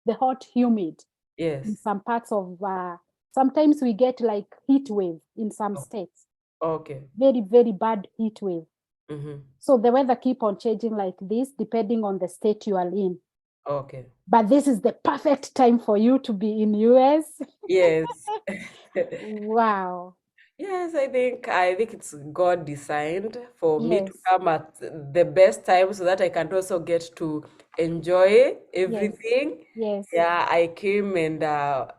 the hot humid in Yes. some parts of sometimes we get like heat wave in some Oh, states. okay. Very, very bad heat wave. Mm-hmm. So the weather keep on changing like this depending on the state you are in. Okay. But this is the perfect time for you to be in US. Yes. Wow. Yes, I think it's God designed for me to Yes. come at the best time so that I can also get to enjoy Yes. everything. Yes. Yeah, I came and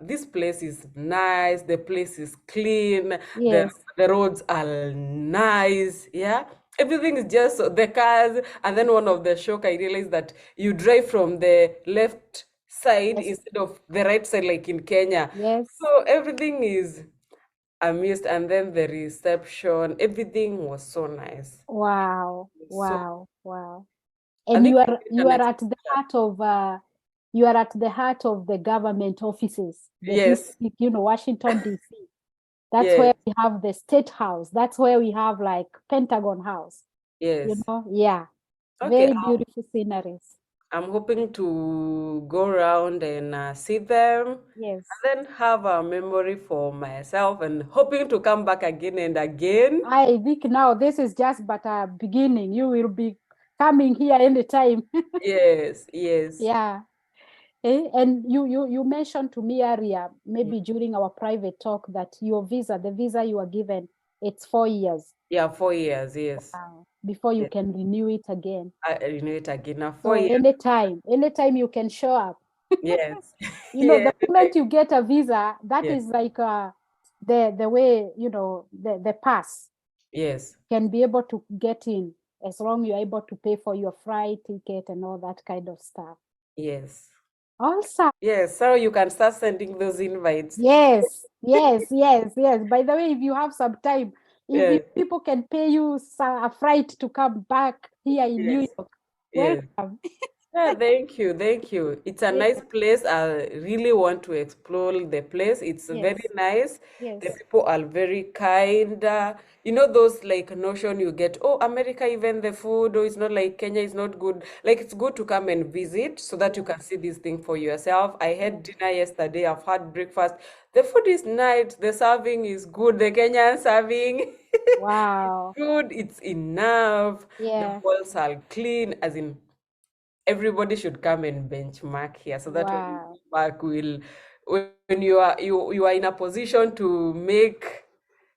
this place is nice. The place is clean. The Yes. the roads are nice. Yeah, everything is just the cars. And then one of the shock, I realized that you drive from the left side Yes. instead of the right side, like in Kenya. Yes. So everything is amused, and then the reception, everything was so nice. Wow. So Wow. Wow. I And think you I are get you an are at the exposure. heart of you are at the heart of the government offices, the big, Yes, big, Washington, D.C. That's yes, where we have the State House. That's where we have like Pentagon House. yes. Yeah, Okay, very beautiful sceneries. I'm hoping to go around and see them, and Yes. then have a memory for myself, and hoping to come back again and again. I think now this is just but a beginning. You will be coming here anytime. Yes, yes. Yeah. And you mentioned to me earlier, maybe during our private talk, that the visa you are given, it's 4 years Yeah, 4 years, yes. before you Yes. can renew it again. I renew it again now, four So years. anytime you can show up. Yes. The Yeah, moment you get a visa, that yes, is like the way, the pass yes, can be able to get in as long you're able to pay for your flight ticket and all that kind of stuff. yes. Also, Yes, so you can start sending those invites. yes, yes, yes, yes. By the way, if you have some time, if Yes, people can pay you a flight to come back here in New yes, York, yes. welcome. Yeah, thank you, thank you. It's a Yes, nice place. I really want to explore the place. It's very yes, nice. The yes, people are very kind. You know those like notion you get, oh, America, even the food, oh, it's not like Kenya, is not good. Like it's good to come and visit so that you yes, can see this thing for yourself. I had yes. dinner yesterday. I've had breakfast. The food is nice. The serving is good. The Kenyan serving. Wow. Good, it's enough. The Yeah. walls are clean, as in everybody should come and benchmark here so that when you Wow. go back will when you are in a position to make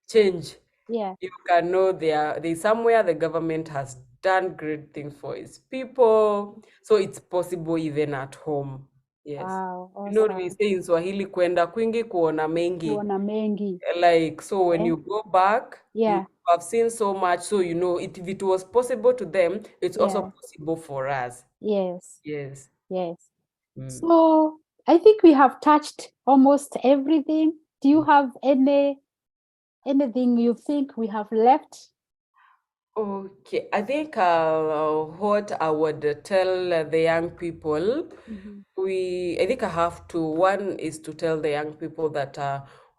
change, Yeah. you can know there's somewhere the government has done great things for its people, so it's possible even at home. Yes, Wow. we Awesome. say in Swahili, kwenda kwingi kuona mengi. Kuona mengi. Like, so when Eh? you go back, you Yeah. have seen so much, so if it was possible to them, it's also Yeah. possible for us. Yes. Yes. Yes. Mm. So I think we have touched almost everything. Do you have anything you think we have left? Okay, I think what I would tell the young people, Mhm. I think I have to. One is to tell the young people that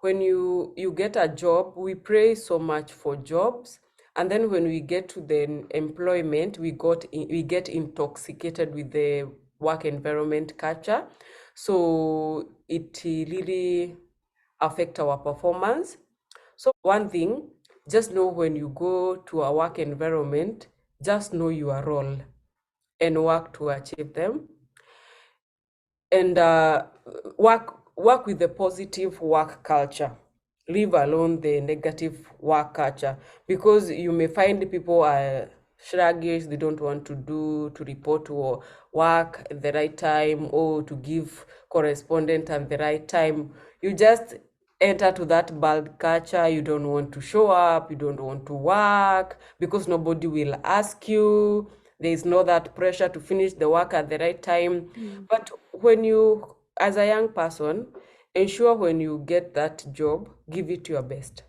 when you get a job, we pray so much for jobs, and then when we get to the employment, we get intoxicated with the work environment culture, so it really affect our performance. So one thing, just know when you go to a work environment, just know your role and work to achieve them. And work with the positive work culture. Leave alone the negative work culture, because you may find people are sluggish, they don't want to report to work at the right time or to give correspondent at the right time. You just enter to that bad culture. You don't want to show up, you don't want to work because nobody will ask you. There is no that pressure to finish the work at the right time. Mm. But when you, as a young person, ensure when you get that job, give it your best.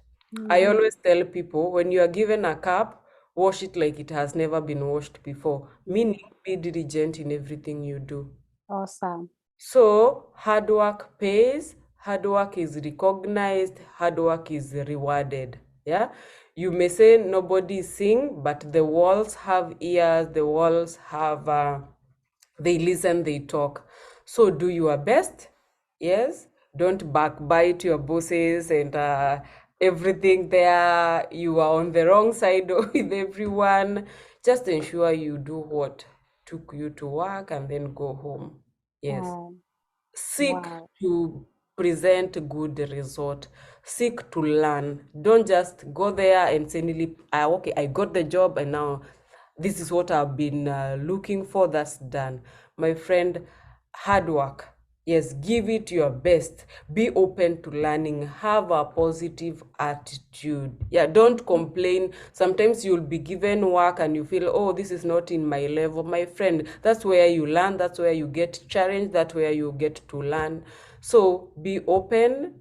I Mm. always tell people, when you are given a cup, wash it like it has never been washed before, meaning be diligent in everything you do. Awesome. So hard work pays, hard work is recognized, hard work is rewarded. Yeah. You may say nobody sing, but the walls have ears, the walls have they listen, they talk. So do your best. Yes. Don't backbite your bosses and everything there. You are on the wrong side with everyone. Just ensure you do what took you to work and then go home. Yes. Um, Seek wow. to present good result. Seek to learn. Don't just go there and suddenly, okay, I got the job and now this is what I've been looking for. That's done. My friend, hard work. Yes, give it your best. Be open to learning. Have a positive attitude. Yeah, don't complain. Sometimes you'll be given work and you feel, oh, this is not in my level. My friend, that's where you learn. That's where you get challenged. That's where you get to learn. So be open,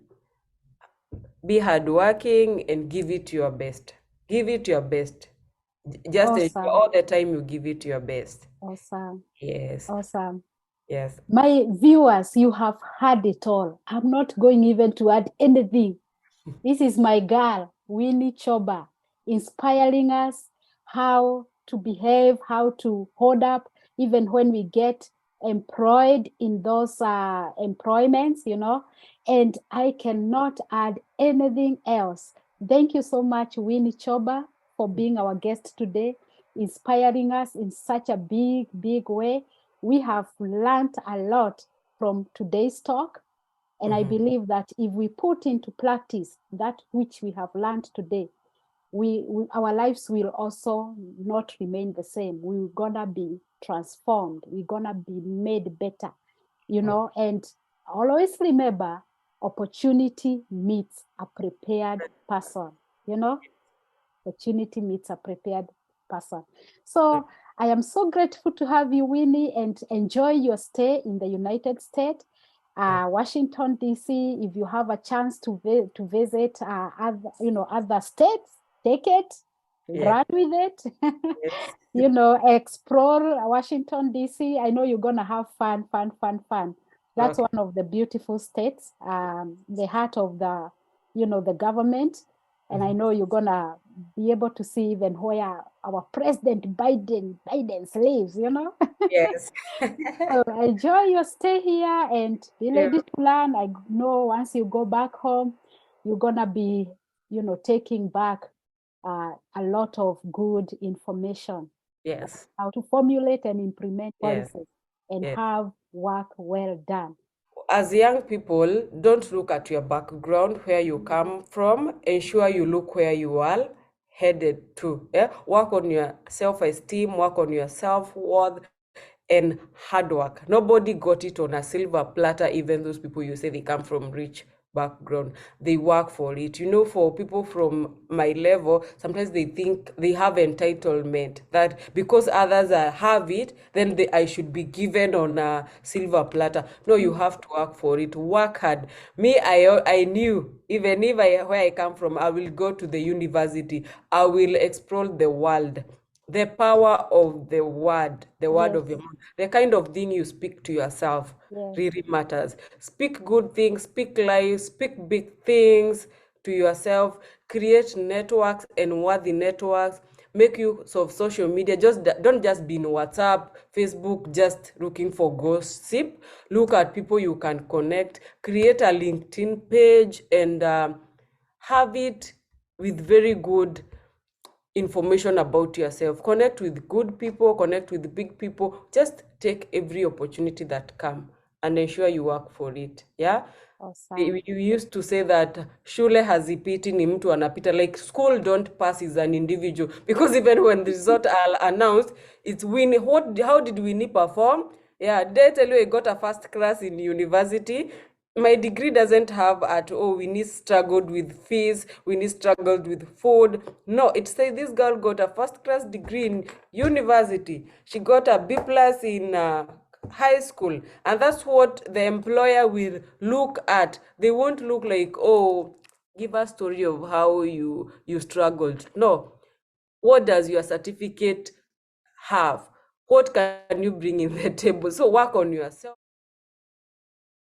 be hardworking, and give it your best. Give it your best. Just ensure Awesome. all the time you give it your best. Awesome. Yes, Awesome. yes, My viewers, you have heard it all. I'm not going even to add anything. This is my girl, Winnie Choba, inspiring us how to behave, how to hold up, even when we get employed in those employments, And I cannot add anything else. Thank you so much, Winnie Choba, for being our guest today, inspiring us in such a big, big way. We have learned a lot from today's talk. And I mhm, believe that if we put into practice that which we have learned today, our lives will also not remain the same. We're gonna be transformed. We're gonna be made better, And always remember, opportunity meets a prepared person, you know opportunity meets a prepared person. So I am so grateful to have you, Winnie, and enjoy your stay in the United States, Washington D.C. If you have a chance to visit other states, take it, yeah, run with it. yes, Explore Washington D.C. I know you're gonna have fun, fun, fun, fun. That's okay, one of the beautiful states, the heart of the government. And I mhm, know you're gonna be able to see even where our President Biden's lives. yes, So enjoy your stay here and be yeah, ready to learn. I know once you go back home, you're gonna be, taking back a lot of good information on yes, how to formulate and implement yes, policies and yes. have work well done. As young people, don't look at your background, where you come from. Ensure you look where you are headed to. Yeah? Work on your self-esteem, work on your self-worth, and hard work. Nobody got it on a silver platter, even those people you say they come from rich background, they work for it. You know, for people from my level, sometimes they think they have entitlement, that because others have it, then I should be given on a silver platter. No, you have to work for it. Work hard. Me, I knew, even if where I come from, I will go to the university. I will explore the world. The power of the word of your Yes. mouth, the kind of thing you speak to yourself Yes. really matters. Speak good things, speak life, speak big things to yourself, create networks and worthy networks, make use of social media. Just don't just be in WhatsApp, Facebook, just looking for gossip. Look at people you can connect, create a LinkedIn page, and have it with very good information about yourself. Connect with good people, connect with big people. Just take every opportunity that come and ensure you work for it. Yeah. Awesome. You used to say that shule hazipiti ni mtu anapita, like school don't pass is an individual, because even when the result are announced, it's Winnie. How did Winnie perform? Yeah, did I tell you I got a first class in university? My degree doesn't have at all Winnie struggled with fees, Winnie struggled with food. No, it says this girl got a first class degree in university. She got a B plus in high school, and that's what the employer will look at. They won't look like, oh, give a story of how you struggled. No, what does your certificate have? What can you bring in the table? So work on yourself.